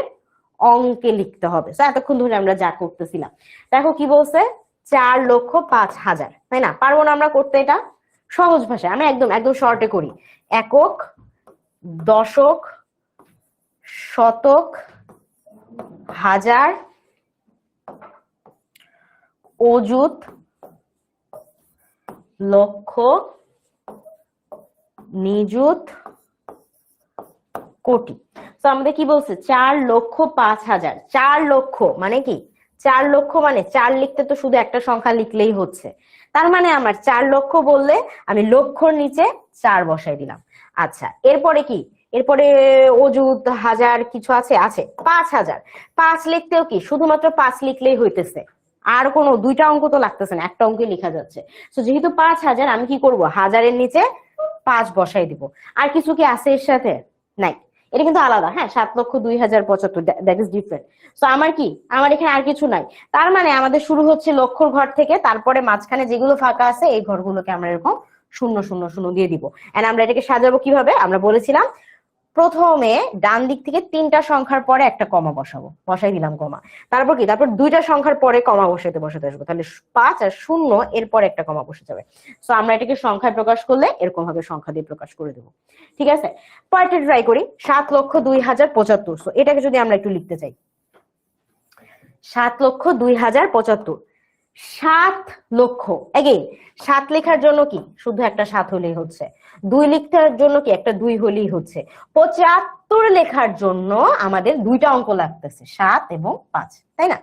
অঙ্কে লিখতে হবে। তো এতক্ষণ ধরে আমরা যা করতেছিলাম, দেখো কি বলছে, 4,05,000, তাই না? পারবো না আমরা করতে? এটা সহজ ভাষায় আমি একদম একদম শর্টে করি। একক, দশক, শতক, হাজার, অযুত, লক্ষ, নিযুত, কোটি। তো আমাদের কি বলছে? 4,05,000। 4 লক্ষ মানে কি? 4 লক্ষ মানে 4 লিখতে তো শুধু একটা সংখ্যা লিখলেই হচ্ছে। তার মানে আমার 4 লক্ষ বললে আমি লক্ষর নিচে 4 বসাই দিলাম। আচ্ছা, এরপরে কি? এরপরে অযুত, হাজার কিছু আছে, আছে 5,000। 5 লিখতেও কি শুধুমাত্র 5 লিখলেই হইতেছে, আর কোনো দুইটা অঙ্ক তো লাগতেছে না, একটা অঙ্কে লেখা যাচ্ছে। তো যেহেতু 5,000, আমি কি করব? হাজারের নিচে 5 বসাই দিব। আর কিছু কি আছে এর সাথে? নাই। এটা কিন্তু আলাদা, হ্যাঁ, 7,02,075, দ্যাট ইজ ডিফারেন্ট। তো আমার কি, আমার এখানে আর কিছু নাই। তার মানে আমাদের শুরু হচ্ছে লক্ষর ঘর থেকে, তারপরে মাঝখানে যেগুলো ফাঁকা আছে এই ঘরগুলোকে আমরা এরকম 0,0,0 দিয়ে দিব। এন্ড আমরা এটাকে সাজাবো কিভাবে? আমরা বলেছিলাম প্রথমে ডান দিক থেকে 3টা সংখ্যার পরে একটা কমা বসাবো, বসাই দিলাম কমা। তারপর কি? তারপর 2টা সংখ্যার পরে কমা বসাতে বসাতে আসবো, তাহলে 5 আর 0 এরপর একটা কমা বসে যাবে। তো আমরা এটাকে সংখ্যায় প্রকাশ করলে এরকম ভাবে সংখ্যা দিয়ে প্রকাশ করে দেবো। ঠিক আছে, পরেরটা ট্রাই করি। 7,02,075। তো এটাকে যদি আমরা একটু লিখতে চাই, 7,02,075। 7 লক্ষ, এগেইন 7 লেখার জন্য কি শুধু একটা 7 হলেই হচ্ছে। 2 লিখার জন্য কি একটা 2 হলেই হচ্ছে। 75 লেখার জন্য আমাদের 2টা অঙ্ক লাগতেছে, 7 এবং 5, তাই না?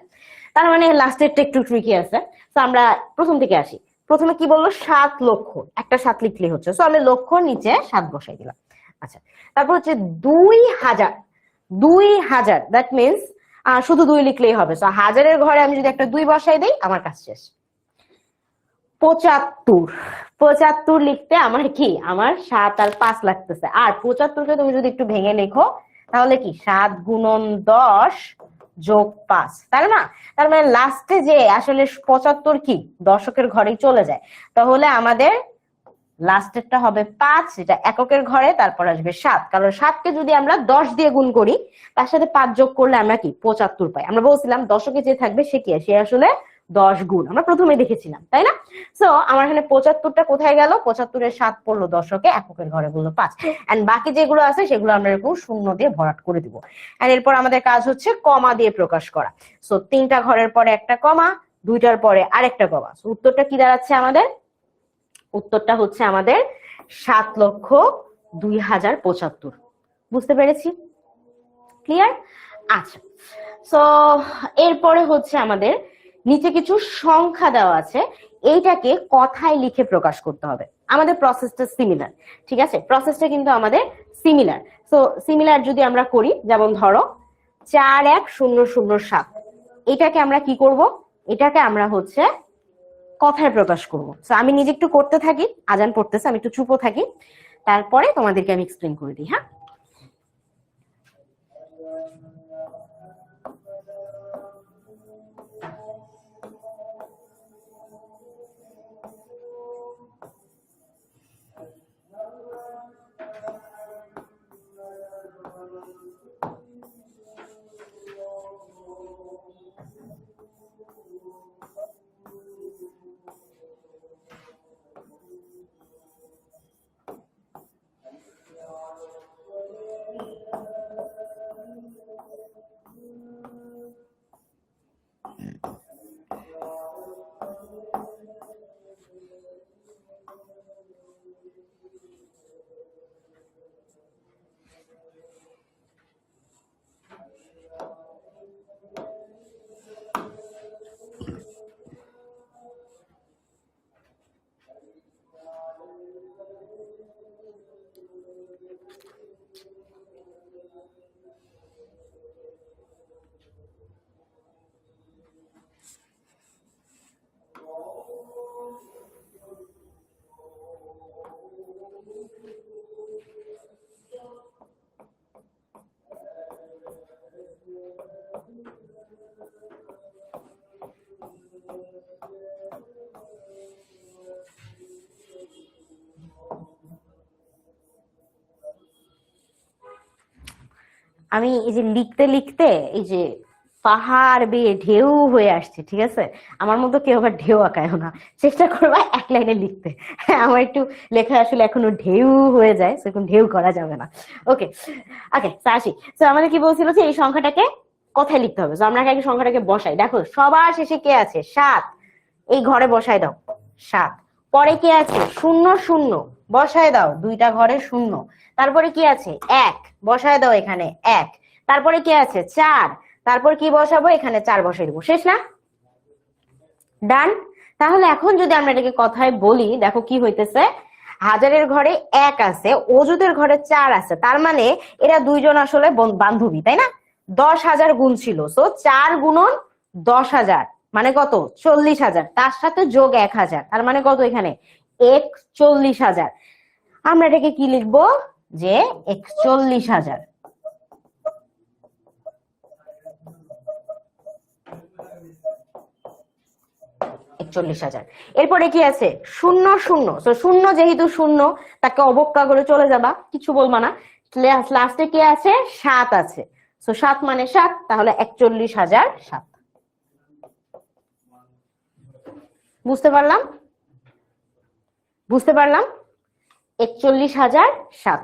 তার মানে লাস্টেরটা একটু ট্রিকি আছে। তো আমরা প্রথম থেকে আসি। প্রথমে কি বললো? 7 লক্ষ, একটা 7 লিখলেই হচ্ছে। তো আমি লক্ষর নিচে 7 বসাই দিলাম। আচ্ছা, তারপর হচ্ছে 2,000। 2,000 দ্যাট মিনস শুধু 2 লিখলেই হবে। তো হাজারের ঘরে আমি যদি একটা 2 বসাই দেই আমার কাজ শেষ। 75। 75 লিখতে আমার কি, আমার 7 আর 5 লাগতেছে। আর 75কে তুমি যদি একটু ভেঙে লেখো তাহলে কি 7 গুণন 10 যোগ 5, তাই না? তার মানে লাস্টে যে আসলে 75 কি দশকের ঘরেই চলে যায়। তাহলে আমাদের লাস্টেরটা হবে 5, যেটা এককের ঘরে, তারপর আসবে 7। কারণ 7কে যদি আমরা 10 দিয়ে গুণ করি তার সাথে 5 যোগ করলে আমরা কি 75 পাই। আমরা বলছিলাম দশকে যে থাকবে সে কি, সে আসলে 10 গুণ, আমরা প্রথমে দেখেছিলাম, তাই না? সো আমার এখানে 75টা কোথায় গেল? 75-এর 7 পড়লো দশকে, এককের ঘরে বললো 5, এন্ড বাকি যেগুলো আছে সেগুলো আমরা এরকম শূন্য দিয়ে ভরাট করে দিব। এন্ড এরপর আমাদের কাজ হচ্ছে কমা দিয়ে প্রকাশ করা। সো 3টা ঘরের পরে একটা কমা, 2টার পরে আরেকটা কমা। উত্তরটা কি দাঁড়াচ্ছে আমাদের? উত্তরটা হচ্ছে আমাদের 7,02,075। বুঝতে পেরেছি? ক্লিয়ার? আচ্ছা, সো এরপরে হচ্ছে আমাদের নিচে কিছু সংখ্যা দেওয়া আছে, এইটাকে কথায় লিখে প্রকাশ করতে হবে। আমাদের প্রসেসটা সিমিলার, ঠিক আছে? প্রসেসটা কিন্তু আমাদের সিমিলার। সো সিমিলার যদি আমরা করি, যেমন ধরো 41,007, এটাকে আমরা কি করব? এটাকে আমরা হচ্ছে কথায় প্রকাশ করবো। তো আমি নিজে একটু করতে থাকি, আজান পড়তেছে, আমি একটু চুপও থাকি, তারপরে তোমাদেরকে আমি এক্সপ্লেন করে দিই। হ্যাঁ, আমি এই যে লিখতে লিখতে এই যে পাহাড় বেয়ে ঢেউ হয়ে আসছে, ঠিক আছে? আমার মতো কেউ আবার ঢেউ আঁকায় না, চেষ্টা করবা এক লাইনে লিখতে। হ্যাঁ, আমার একটু লেখা আসলে এখনো ঢেউ হয়ে যায়, এখন ঢেউ করা যাবে না। ওকে ওকে, আসি। তো আমাদের কি বলছিল যে এই সংখ্যাটাকে কথায় লিখতে হবে। তো আমরা আগে সংখ্যাটাকে বসাই। দেখো সবার শেষে কে আছে? 7। এই ঘরে বসাই দাও 7। পরে কি আছে? 0 0 বসায় দাও, দুইটা ঘরে 0। তারপরে কি আছে? 1 বসায় দাও এখানে 1। তারপরে কি আছে? 4। তারপর কি বসাবো? এখানে 4 বসাই দেবো। শেষ না? ডান। তাহলে এখন যদি আমরা এটাকে কথায় বলি, দেখো কি হইতেছে। হাজারের ঘরে 1 আছে, অযুতের ঘরে 4 আছে, তার মানে এরা দুইজন আসলে বান্ধবী, তাই না? 10,000 গুণ ছিল, সো 4 গুণন 10,000 মানে কত? 40,000। তার সাথে যোগ 1,000, তার মানে কত এখানে? 41,000। আমরা এটাকে কি লিখবো? যে 41,000। 41,000। এরপরে কি আছে? 0 0। তো 0 যেহেতু 0, তাকে অবজ্ঞা করে চলে যাবা, কিছু বলবা না। লাস্টে কি আছে? 7 আছে। তো 7 মানে 7, তাহলে 41,007। বুঝতে পারলাম? বুঝতে পারলাম? 41,007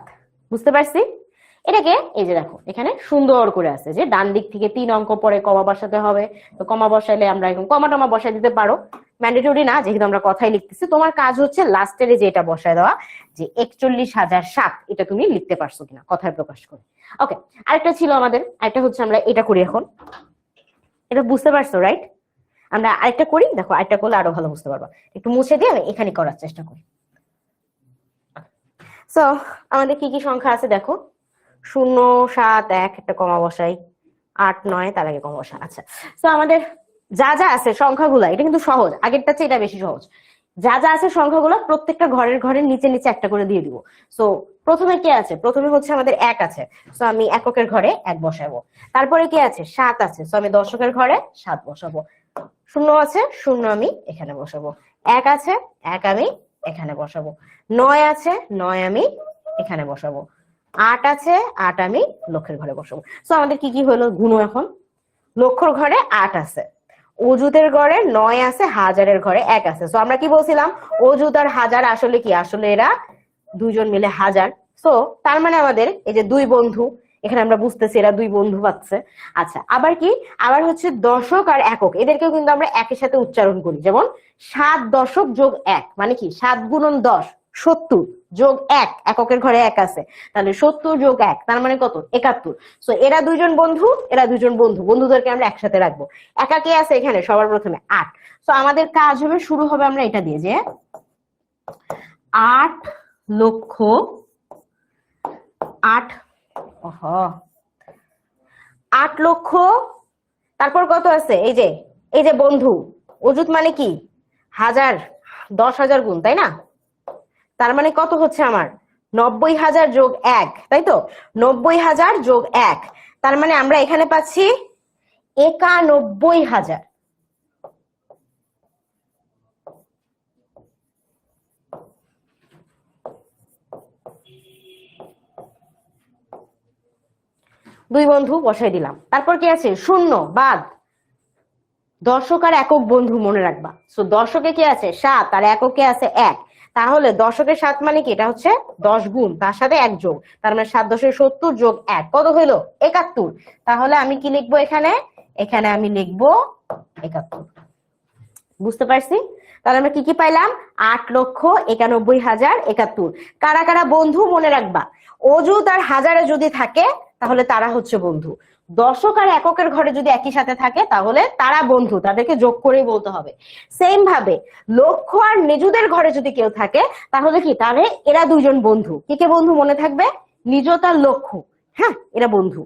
বুঝতে পারছি। এটাকে এই যে দেখো এখানে সুন্দর করে আছে যে ডান দিক থেকে 3 অঙ্ক পরে কমা বসাতে হবে। তো কমা বসাইলে আমরা এখন কমা টমা বসাই দিতে পারো, ম্যান্ডেটরি না, যেহেতু আমরা কথাই লিখতেছি। তোমার কাজ হচ্ছে লাস্টের যে এটা বসায় দেওয়া, যে 41,007 এটা তুমি লিখতে পারছো কিনা কথায় প্রকাশ করে। ওকে, আরেকটা ছিল আমাদের, আরেকটা হচ্ছে আমরা এটা করি এখন। এটা বুঝতে পারছো রাইট? আমরা আরেকটা করি, দেখো আরেকটা করলে আরো ভালো বুঝতে পারবা। একটু মুছে দিয়ে আমি এখানে করার চেষ্টা করি। সো আমাদের কি কি সংখ্যা আছে দেখো। 0 7 1 একটা কমা বসাই, 8 9 তার আগে কমা বসা। আচ্ছা, তো আমাদের যা যা আছে সংখ্যাগুলো, এটা কিন্তু সহজ, আগেরটা চেয়ে এটা বেশি সহজ। যা যা আছে সংখ্যাগুলো প্রত্যেকটা ঘরের ঘরের নিচে নিচে একটা করে দিয়ে দিব। সো প্রথমে কি আছে? প্রথমে হচ্ছে আমাদের 1 আছে, সো আমি এককের ঘরে 1 বসাবো। তারপরে কি আছে? 7 আছে, সো আমি দশকের ঘরে 7 বসাবো। 0 আছে, 0 আমি এখানে বসাবো। 1 আছে, 1 আমি এখানে বসাবো। 9 আছে, 9 আমি এখানে বসাবো। 8 আছে, 8 আমি লক্ষের ঘরে বসাবো। সো আমাদের কি কি হলো গুণ এখন? লক্ষর ঘরে 8 আছে, অযুতের ঘরে 9 আছে, হাজারের ঘরে 1 আছে। সো আমরা কি বলছিলাম? অযুত আর হাজার আসলে কি? আসলে এরা দুইজন মিলে হাজার। সো তার মানে আমাদের এই যে দুই বন্ধু, এখানে আমরা বুঝতেছি এরা দুই বন্ধু পাচ্ছে। আচ্ছা, আবার কি? আবার হচ্ছে দশক আর একক, এদেরকেও কিন্তু আমরা একের সাথে উচ্চারণ করি। যেমন 7 দশক যোগ 1 মানে কি? 7 গুণন 10 70 যোগ 1, এককের ঘরে 1 আছে, তাহলে 70 যোগ 1 তার মানে কত? 71। সো এরা দুইজন বন্ধু, এরা দুইজন বন্ধু, বন্ধুদেরকে আমরা একসাথে রাখবো। একা কে আছে এখানে? সবার প্রথমে 8। তো আমাদের কাজ হবে, শুরু হবে আমরা এটা দিয়ে যে 8 লক্ষ 8 8 লক্ষ, তারপর কত আছে? এই যে বন্ধু, অযুত মানে কি? হাজার, 10,000 গুণ, তাই না? তার মানে কত হচ্ছে আমার? 90,000 যোগ 1, তাই তো? 90,000 যোগ 1, তার মানে আমরা এখানে পাচ্ছি 91,000। দুই বন্ধু বসাই দিলাম। তারপর কি আছে? 0 বাদ, দশক আর একক বন্ধু মনে রাখবা। সো দশকে কি আছে? 7, আর এককে আছে 1। তাহলে দশকের 7 মানে কি? এটা হচ্ছে 10 গুণ, তার সাথে 1 যোগ, তার মানে 7 10 70 যোগ 1 কত হইলো? 71। তাহলে আমি কি লিখবো এখানে? এখানে আমি লিখবো 71। বুঝতে পারছি? তাহলে আমরা কি কি পাইলাম? 8,91,071। কারা কারা বন্ধু মনে রাখবা? অযুত আর হাজারে যদি থাকে তাহলে তারা হচ্ছে বন্ধু। দশক আর এককের ঘরে যদি একই সাথে থাকে তাহলে তারা বন্ধু, তাদেরকে যোগ করেই বলতে হবে। সেম ভাবে লক্ষ আর নিজুদের ঘরে যদি কেউ থাকে তাহলে কি? তাহলে এরা দুইজন বন্ধু। কে কে বন্ধু মনে থাকবে? নিজত আর লক্ষ, হ্যাঁ এরা বন্ধু।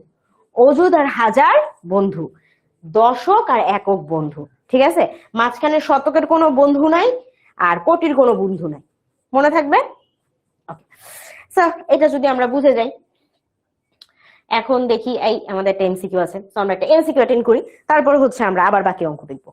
অযুত আর হাজার বন্ধু, দশক আর একক বন্ধু, ঠিক আছে? মাঝখানে শতকের কোনো বন্ধু নাই, আর কোটির কোনো বন্ধু নাই, মনে থাকবে? এটা যদি আমরা বুঝে যাই, এখন দেখি এই আমাদের একটা এমসিকিউ আছে, তো আমরা একটা এমসিকিউ অ্যাটেন্ড করি, তারপর হচ্ছে আমরা আবার বাকি অঙ্ক দেখবো।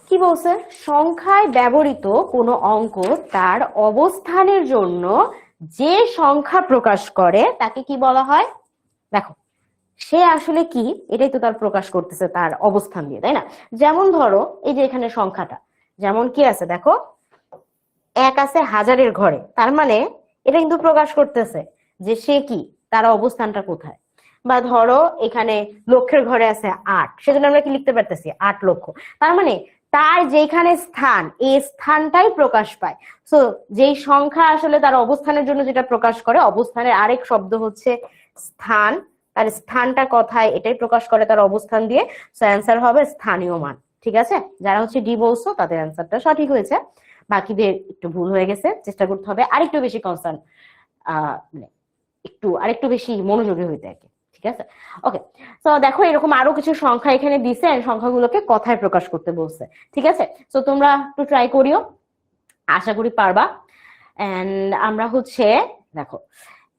কি বলছে, সংখ্যায় ব্যবহৃত কোনো অঙ্ক তার অবস্থানের জন্য যে সংখ্যা প্রকাশ করে তাকে কি বলা হয়। দেখো সে আসলে কি, এটাই তো তার প্রকাশ করতেছে তার অবস্থান দিয়ে, তাই না? যেমন ধরো এই যে এখানে সংখ্যাটা যেমন কি আছে দেখো, এক আছে হাজারের ঘরে, তার মানে এটা কিন্তু প্রকাশ করতেছে যে সে কি, তার অবস্থানটা কোথায়। বা ধরো এখানে লক্ষের ঘরে আছে ৮, সেজন্য আমরা কি লিখতে পারতেছি ৮ লক্ষ। তার মানে তার যেখানে স্থান, এই স্থানটাই প্রকাশ পায়। সো যেই সংখ্যা আসলে তার অবস্থানের জন্য যেটা প্রকাশ করে, অবস্থানের আরেক শব্দ হচ্ছে স্থান, তার স্থানটা কোথায় এটাই প্রকাশ করে তার অবস্থান দিয়ে। সো অ্যান্সার হবে স্থানীয় মান। ঠিক আছে, যারা হচ্ছে ডি বলছো তাদের অ্যান্সারটা সঠিক হয়েছে, বাকিদের একটু ভুল হয়ে গেছে। চেষ্টা করতে হবে আরেকটু বেশি কনসার্ন, মানে আরেকটু বেশি মনোযোগী হইতে আর কি। ঠিক আছে, ওকে। তো দেখো এরকম আরো কিছু সংখ্যা এখানে দিছে, সংখ্যাগুলোকে কথায় প্রকাশ করতে বলছে। ঠিক আছে, তো তোমরা একটু ট্রাই করিও, আশা করি পারবা। এন্ড আমরা হচ্ছে দেখো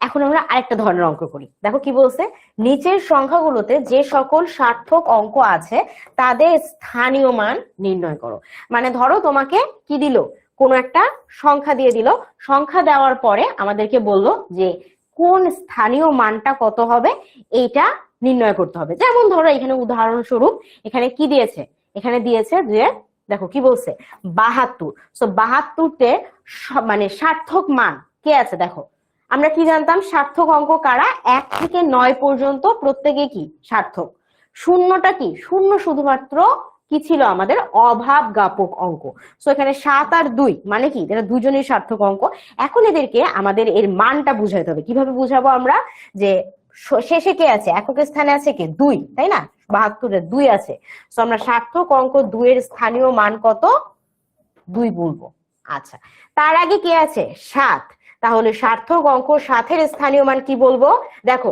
এখন আমরা আরেকটা ধরনের অঙ্ক করি। দেখো কি বলছে, নিচের সংখ্যাগুলোতে যে সকল সার্থক অঙ্ক আছে তাদের স্থানীয় মান নির্ণয় করো। মানে ধরো তোমাকে কি দিল, কোন একটা সংখ্যা দিয়ে দিল, সংখ্যা দেওয়ার পরে আমাদেরকে বললো যে কোন স্থানীয় মানটা কত হবে এইটা নির্ণয় করতে হবে। যেমন ধরো এখানে উদাহরণস্বরূপ এখানে কি দিয়েছে, এখানে দিয়েছে যে দেখো কি বলছে ৭২। সো ৭২তে মানে সার্থক মান কে আছে দেখো, আমরা কি জানতাম সার্থক অঙ্ক কারা, ১ থেকে ৯ পর্যন্ত প্রত্যেকে কি সার্থক। শূন্যটা কি, শূন্য শুধুমাত্র কি ছিল আমাদের অভাব জ্ঞাপক অঙ্ক। সো এখানে ৭ আর ২ মানে কি, এরা দুজনেই সার্থক অঙ্ক। এখন এদেরকে আমাদের এর মানটা বুঝাইতে হবে। কিভাবে বুঝাবো আমরা, যে শেষে কে আছে, একক স্থানে আছে কে ২, তাই না? ৭২-এর ২ আছে। সো আমরা সার্থক অঙ্ক ২ এর স্থানীয় মান কত, ২ বলবো। আচ্ছা, তার আগে কে আছে ৭, তাহলে সার্থক অঙ্ক ৭-এর স্থানীয় মান কি বলবো, দেখো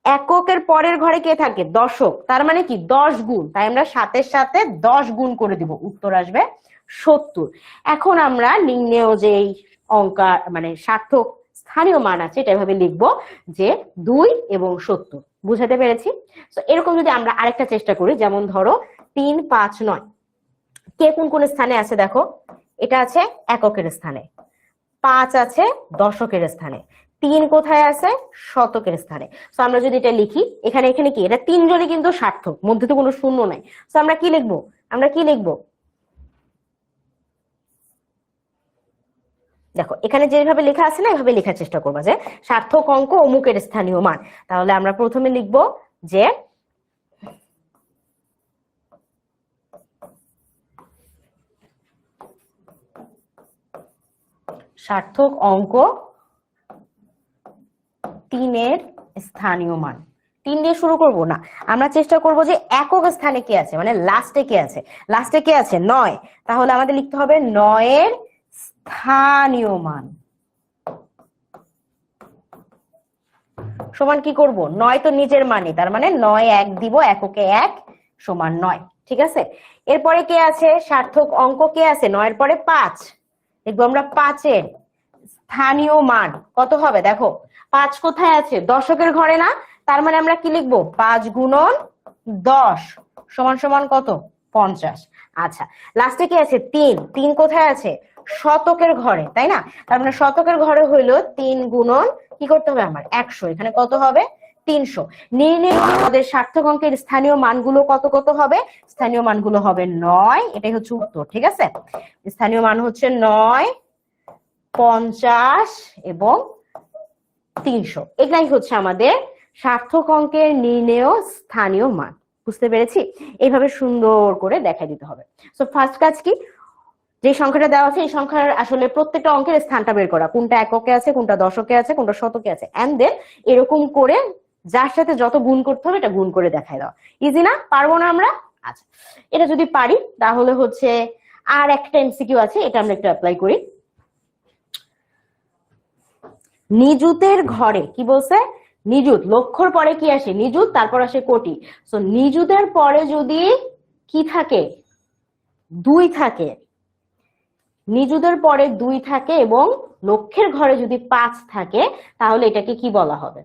এককের পরের ঘরে কে থাকে, দশক, তার মানে কি ১০ গুণ, তাই আমরা ৭-এর সাথে ১০ গুণ করে দিব, উত্তর আসবে ৭০। এখন আমরা নির্ণেয় যে অঙ্কা মানে সার্থক স্থানীয় মান আছে এটা এভাবে লিখবো যে ২ এবং ৭০। বুঝাতে পেরেছি? তো এরকম যদি আমরা আরেকটা চেষ্টা করি, যেমন ধরো ৩, ৫, ৯, কে কোন কোন স্থানে আছে দেখো, এটা আছে এককের স্থানে, ৫ আছে দশকের স্থানে, ৩ কোথায় আছে, শতকের স্থানে। তো আমরা যদি এটা লিখি, এখানে এখানে কি, এটা তিনজনই কিন্তু সার্থক, মধ্যে তো কোনো শূন্য নাই। তো আমরা কি লিখবো, আমরা কি লিখবো দেখো এখানে যেভাবে লেখা আছে না, এভাবে লেখার চেষ্টা করবা যে সার্থক অঙ্ক অমুকের স্থানীয় মান। তাহলে আমরা প্রথমে লিখবো যে সার্থক অঙ্ক ৩-এর স্থানীয় মান। ৩ দিয়ে শুরু করব না, আমরা চেষ্টা করব যে একক স্থানে কে আছে, মানে লাস্টে কে আছে, লাস্টে কে আছে ৯, তাহলে আমাদের লিখতে হবে ৯-এর স্থানীয় মান সমান কি করব, ৯ তো নিজের মানই, তার মানে ৯ ১ দিব, এককে ১ সমান ৯। ঠিক আছে, এরপরে কে আছে সার্থক অঙ্ক, কে আছে ৯-এর পরে ৫, দেখবো আমরা ৫-এর স্থানীয় মান কত হবে, দেখো ৫ কোথায় আছে, দশকের ঘরে না, তার মানে আমরা কি লিখবো ৫ গুণন ১০ সমান সমান কত, ৫০। আচ্ছা, লাস্টে কি আছে ৩, ৩ কোথায় আছে, শতকের ঘরে, তাই না? তার মানে শতকের ঘরে হইলো ৩ গুণন কি করতে হবে আমার ১০০, এখানে কত হবে ৩০০। নির্ণয় আমাদের সার্থক অঙ্কের স্থানীয় মানগুলো কত কত হবে, স্থানীয় মানগুলো হবে ৯, এটাই হচ্ছে উত্তর। ঠিক আছে, স্থানীয় মান হচ্ছে ৯, ৫০ এবং ৩০০। এটাই হচ্ছে আমাদের সার্থক অঙ্কের নির্ণেয় স্থানীয় মান। বুঝতে পেরেছি? এইভাবে সুন্দর করে দেখা দিতে হবে। সো ফার্স্ট কাজ কি, যে সংখ্যাটা দেওয়া আছে এই সংখ্যার আসলে প্রত্যেকটা অঙ্কের স্থানটা বের করা, কোনটা এককে আছে, কোনটা দশকে আছে, কোনটা শতকে আছে, এন্ড দেন এরকম করে যার সাথে যত গুণ করতে হবে এটা গুণ করে দেখায় দাও। ইজি না? পারবো না আমরা? আচ্ছা, এটা যদি পারি তাহলে হচ্ছে আর একটা এমসিকিউ আছে, এটা আমরা একটু অ্যাপ্লাই করি। নিযুতের ঘরে কি বলছে, নিযুত, লক্ষর পরে কি আসে নিযুত, তারপর আসে কোটি। সো নিযুতের পরে যদি কি থাকে, ২ থাকে, নিযুতের পরে ২ থাকে এবং লক্ষের ঘরে যদি ৫ থাকে, তাহলে এটাকে কি বলা হবে?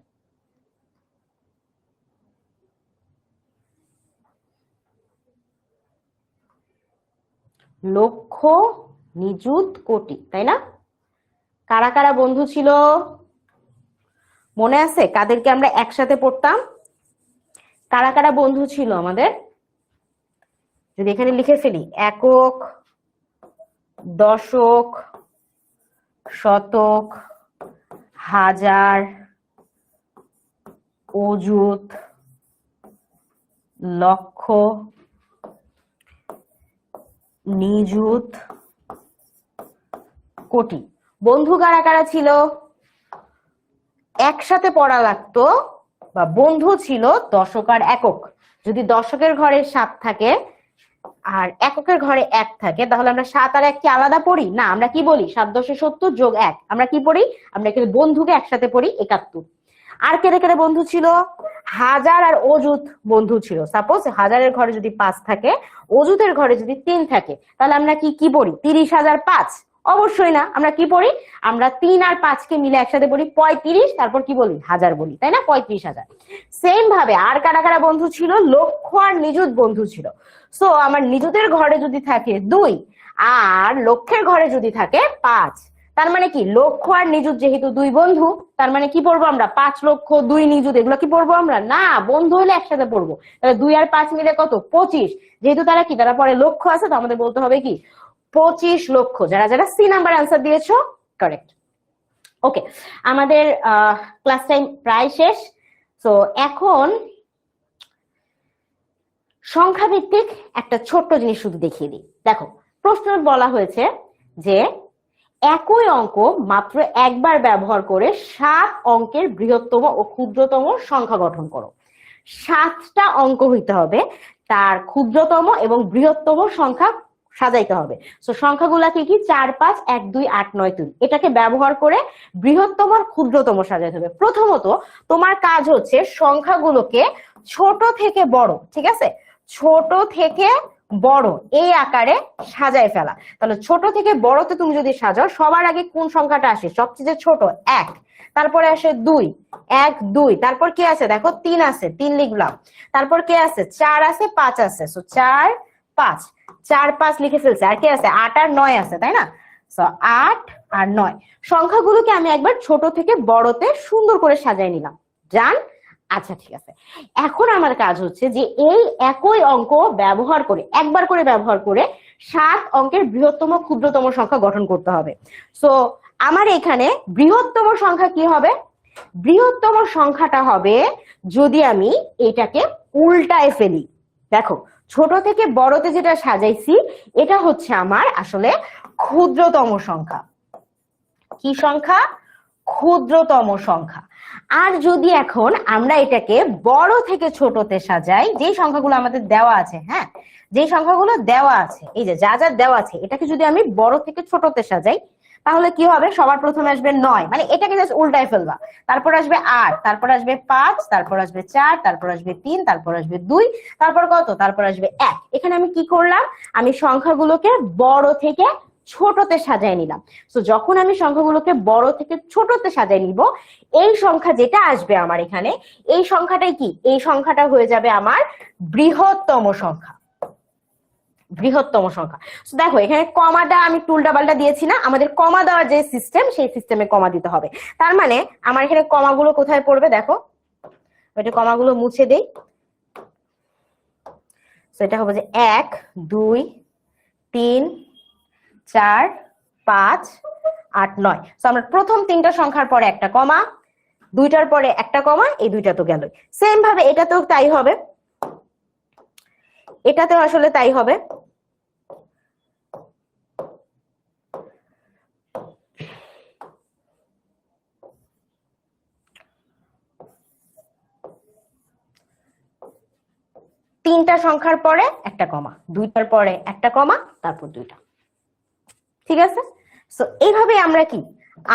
লক্ষ, নিযুত, কোটি, তাই না? কারা কারা বন্ধু ছিল মনে আছে? কাদেরকে আমরা একসাথে পড়তাম? কারা কারা বন্ধু ছিল আমাদের? যদি এখানে লিখে ফেলি, একক, দশক, শতক, হাজার, অযুত, লক্ষ, নিযুত, কোটি। বন্ধু কারা কারা ছিল? একসাথে পড়া লাগতো, বা বন্ধু ছিল দশক আর একক। যদি দশকের ঘরে 7 থাকে আর এককের ঘরে 1 থাকে, তাহলে আমরা 7 আর 1 কি আলাদা পড়ি? না, আমরা কি বলি? 7 10 70 যোগ 1। আমরা কি পড়ি? আমরা এখানে বন্ধুকে একসাথে পড়ি 71। আর কেটে কেটে বন্ধু ছিল? হাজার আর অযুত বন্ধু ছিল। সাপোজ হাজারের ঘরে যদি 5 থাকে, অযুতের ঘরে যদি 3 থাকে, তাহলে আমরা কি কি পড়ি? 30,005? অবশ্যই না, আমরা কি পড়ি? আমরা 3 আর 5 কে মিলে একসাথে পড়ি 35, তারপর কি বলি? হাজার বলি, তাই না? 35,000। সেম ভাবে আর কারা কারা বন্ধু ছিল? লক্ষ আর নিযুত বন্ধু ছিল। সো আমার নিযুতের ঘরে যদি থাকে 2 আর লক্ষের ঘরে যদি থাকে 5, তার মানে কি লক্ষ আর নিযুত যেহেতু 2 বন্ধু, তার মানে কি পড়বো আমরা? 5 লক্ষ 2 নিযুত, এগুলো কি পড়বো আমরা? না, বন্ধু হলে একসাথে পড়বো। তাহলে 2 আর 5 মিলে কত? 25। যেহেতু তারা কি, তারা পরে লক্ষ আছে, তো আমাদের বলতে হবে কি 25 লক্ষ। যারা যারা সি নাম্বার আনসার দিয়েছো, কারেক্ট। ওকে, আমাদের ক্লাস টাইম প্রায় শেষ। তো এখন সংখ্যা ভিত্তিক একটা ছোট্ট জিনিস শুধু দেখিয়ে দিই। দেখো, প্রশ্ন বলা হয়েছে যে একই অঙ্ক মাত্র একবার ব্যবহার করে 7 অঙ্কের বৃহত্তম ও ক্ষুদ্রতম সংখ্যা গঠন করো। 7টা অঙ্ক হইতে হবে, তার ক্ষুদ্রতম এবং বৃহত্তম সংখ্যা সাজাইতে হবে। তো সংখ্যাগুলা কি কি? 4 5 1 2 8 9 3। এটাকে ব্যবহার করে বৃহত্তম আর ক্ষুদ্রতম সাজাইতে হবে। প্রথমত তোমার কাজ হচ্ছে সংখ্যাগুলোকে ছোট থেকে বড়, ঠিক আছে, ছোট থেকে বড় এই আকারে সাজায় ফেলা। তাহলে ছোট থেকে বড়তে তুমি যদি সাজাও, সবার আগে কোন সংখ্যাটা আসে? সবচেয়ে ছোট 1, তারপরে আসে 2, 1 2, তারপর কি আছে? দেখো 3 আছে, 3 লিখলাম। তারপর কে আছে? 4 আছে, 5 আছে, সো 4 5, 4 5 লিখে ফেলছে। আর কে আছে? 8 আর 9 আছে, তাই না? সো 8 আর 9 সংখ্যাগুলোকে আমি একবার ছোট থেকে বড়তে সুন্দর করে সাজাই নিলাম। জান? আচ্ছা, ঠিক আছে। এখন আমার কাজ হচ্ছে যে এই একই অঙ্ক ব্যবহার করে, একবার করে ব্যবহার করে 7 অঙ্কের বৃহত্তম ক্ষুদ্রতম সংখ্যা গঠন করতে হবে। সো আমার এখানে বৃহত্তম সংখ্যা কি হবে? বৃহত্তম সংখ্যাটা হবে যদি আমি এটাকে উল্টায় ফেলি। দেখো, ছোট থেকে বড়তে যেটা সাজাইছি, এটা হচ্ছে আমার আসলে ক্ষুদ্রতম সংখ্যা। কি সংখ্যা? ক্ষুদ্রতম সংখ্যা। আর যদি এখন আমরা এটাকে বড় থেকে ছোটতে সাজাই, যে সংখ্যাগুলো আমাদের দেওয়া আছে, হ্যাঁ, যে সংখ্যাগুলো দেওয়া আছে, এই যে যা যা দেওয়া আছে, এটাকে যদি আমি বড় থেকে ছোটতে সাজাই, তাহলে কি হবে? সবার প্রথমে আসবে 9, মানে এটাকে জাস্ট উল্টায় ফেলবা। তারপর আসবে 8, তারপর আসবে 5, তারপর আসবে 4, তারপর আসবে 3, তারপর আসবে 2, তারপর কত? তারপর আসবে 1। এখানে আমি কি করলাম? আমি সংখ্যাগুলোকে বড় থেকে ছোটতে সাজায় নিলাম। তো যখন আমি সংখ্যাগুলোকে বড় থেকে ছোটতে সাজায় নিব, এই সংখ্যা যেটা আসবে আমার এখানে, এই সংখ্যাটাই কি? এই সংখ্যাটা হয়ে যাবে আমার বৃহত্তম সংখ্যা। বৃহত্তম সংখ্যা। দেখো, এখানে কমাটা আমি টুলটা পাল্টা দিয়েছি না, আমাদের কমা দেওয়ার যে সিস্টেম, সেই সিস্টেমে কমা দিতে হবে। তার মানে আমার এখানে কমাগুলো কোথায় পড়বে? দেখো, ওইটা কমাগুলো মুছে দেই। সেটা হবে যে 1 2 3 4 5 8 9। তো আমরা প্রথম 3টা সংখ্যার পরে একটা কমা, 2টার পরে একটা কমা, এই 2টা তো গেল। সেম ভাবে এটাতেও তাই হবে, এটাতেও আসলে তাই হবে। তিনটা সংখ্যার পরে একটা কমা, 2টার পরে একটা কমা, তারপর 2টা। ঠিক আছে? সো এইভাবে আমরা কি,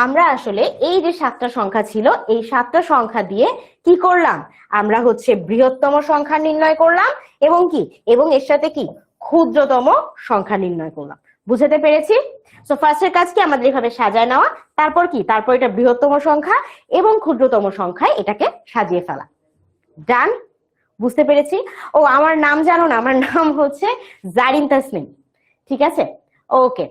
আমরা আসলে এই যে 7টা সংখ্যা ছিল, এই 7টা সংখ্যা দিয়ে কি করলাম? আমরা হচ্ছে বৃহত্তম সংখ্যা নির্ণয় করলাম, এবং কি, এবং এর সাথে কি ক্ষুদ্রতম সংখ্যা নির্ণয় করলাম। বুঝতে পেরেছি? সো ফার্স্টের কাজ কি? আমাদের এভাবে সাজায় নেওয়া, তারপর কি, তারপর এটা বৃহত্তম সংখ্যা এবং ক্ষুদ্রতম সংখ্যায় এটাকে সাজিয়ে ফেলা। ডান? বুঝতে পেরেছি? ও, আমার নাম জানো না? আমার নাম হচ্ছে জারিন তাসনিম। ঠিক আছে, ওকে।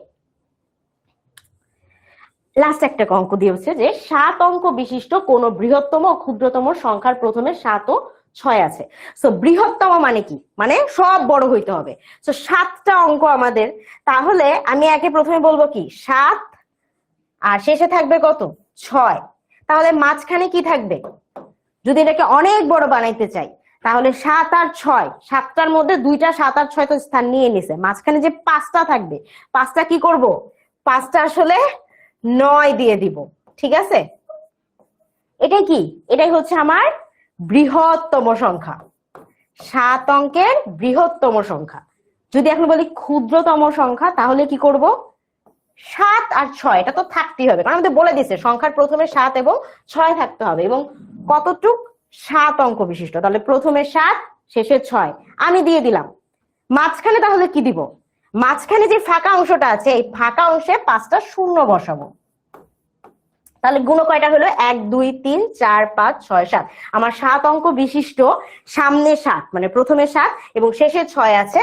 লাস্ট একটা অঙ্ক দিয়েছে যে 7 অঙ্ক বিশিষ্ট কোন বৃহত্তম ও ক্ষুদ্রতম সংখ্যার প্রথমে 7 ও 6 আছে। সো বৃহত্তম মানে কি, মানে সব বড় হইতে হবে। সো 7টা অঙ্ক আমাদের, তাহলে আমি একে প্রথমে বলবো কি 7, আর শেষে থাকবে কত 6। তাহলে মাঝখানে কি থাকবে, যদি এটাকে অনেক বড় বানাইতে চাই তাহলে 7 আর 6, 7টার মধ্যে 2টা 7 আর 6 তো স্থান নিয়ে নিছে, মাঝখানে যে 5টা থাকবে 5টা কি করব, 5টা আসলে 9 দিয়ে দিব। ঠিক আছে, এটাই কি, এটাই হচ্ছে আমার বৃহত্তম সংখ্যা, 7 অঙ্কের বৃহত্তম সংখ্যা। যদি এখন বলি ক্ষুদ্রতম সংখ্যা তাহলে কি করব, 7 আর 6 এটা তো থাকতেই হবে, কারণ আমাদের বলে দিছে সংখ্যার প্রথমে 7 এবং 6 থাকতে হবে, এবং কতটুক 7 অঙ্ক বিশিষ্ট, তাহলে প্রথমে 7 শেষে 6 আমি দিয়ে দিলাম। মাঝখানে তাহলে কি দিব, মাঝখানে যে ফাঁকা অংশটা আছে এই ফাঁকা অংশে 5টা শূন্য বসাবো। তাহলে গুণ কয়টা হলো, 1 2 3 4 5 6 7। আমার 7 অঙ্ক বিশিষ্ট সামনে 7 মানে প্রথমে 7 এবং শেষে 6 আছে,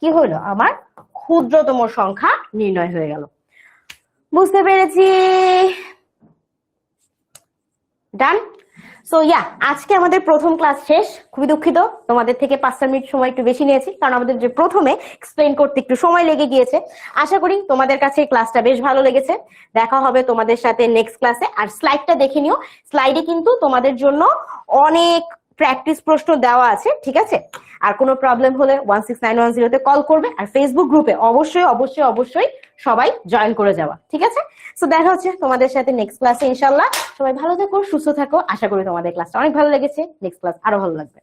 কি হলো আমার ক্ষুদ্রতম সংখ্যা নির্ণয় হয়ে গেল। বুঝতে পেরেছি, ডান। সো ইয়া, আজকে আমাদের প্রথম ক্লাস শেষ। খুবই দুঃখিত তোমাদের থেকে 5 মিনিট সময় একটু বেশি নিয়েছি, কারণ আমাদের যে প্রথমে এক্সপ্লেইন করতে একটু সময় লেগে গিয়েছে। আশা করি তোমাদের কাছে এই ক্লাসটা বেশ ভালো লেগেছে। দেখা হবে তোমাদের সাথে নেক্সট ক্লাসে। আর স্লাইডটা দেখে নিও, স্লাইডে কিন্তু তোমাদের জন্য অনেক প্র্যাকটিস প্রশ্ন দেওয়া আছে, ঠিক আছে। আর কোনো প্রবলেম হলে 16910 কল করবে, আর ফেসবুক গ্রুপে অবশ্যই অবশ্যই অবশ্যই সবাই জয়েন করে যাওয়া, ঠিক আছে। সো দেখা হচ্ছে তোমাদের সাথে নেক্সট ক্লাসে ইনশাআল্লাহ। সবাই ভালো থাকো, সুস্থ থাকো। আশা করি তোমাদের ক্লাসটা অনেক ভালো লেগেছে, নেক্সট ক্লাস আরো ভালো লাগবে।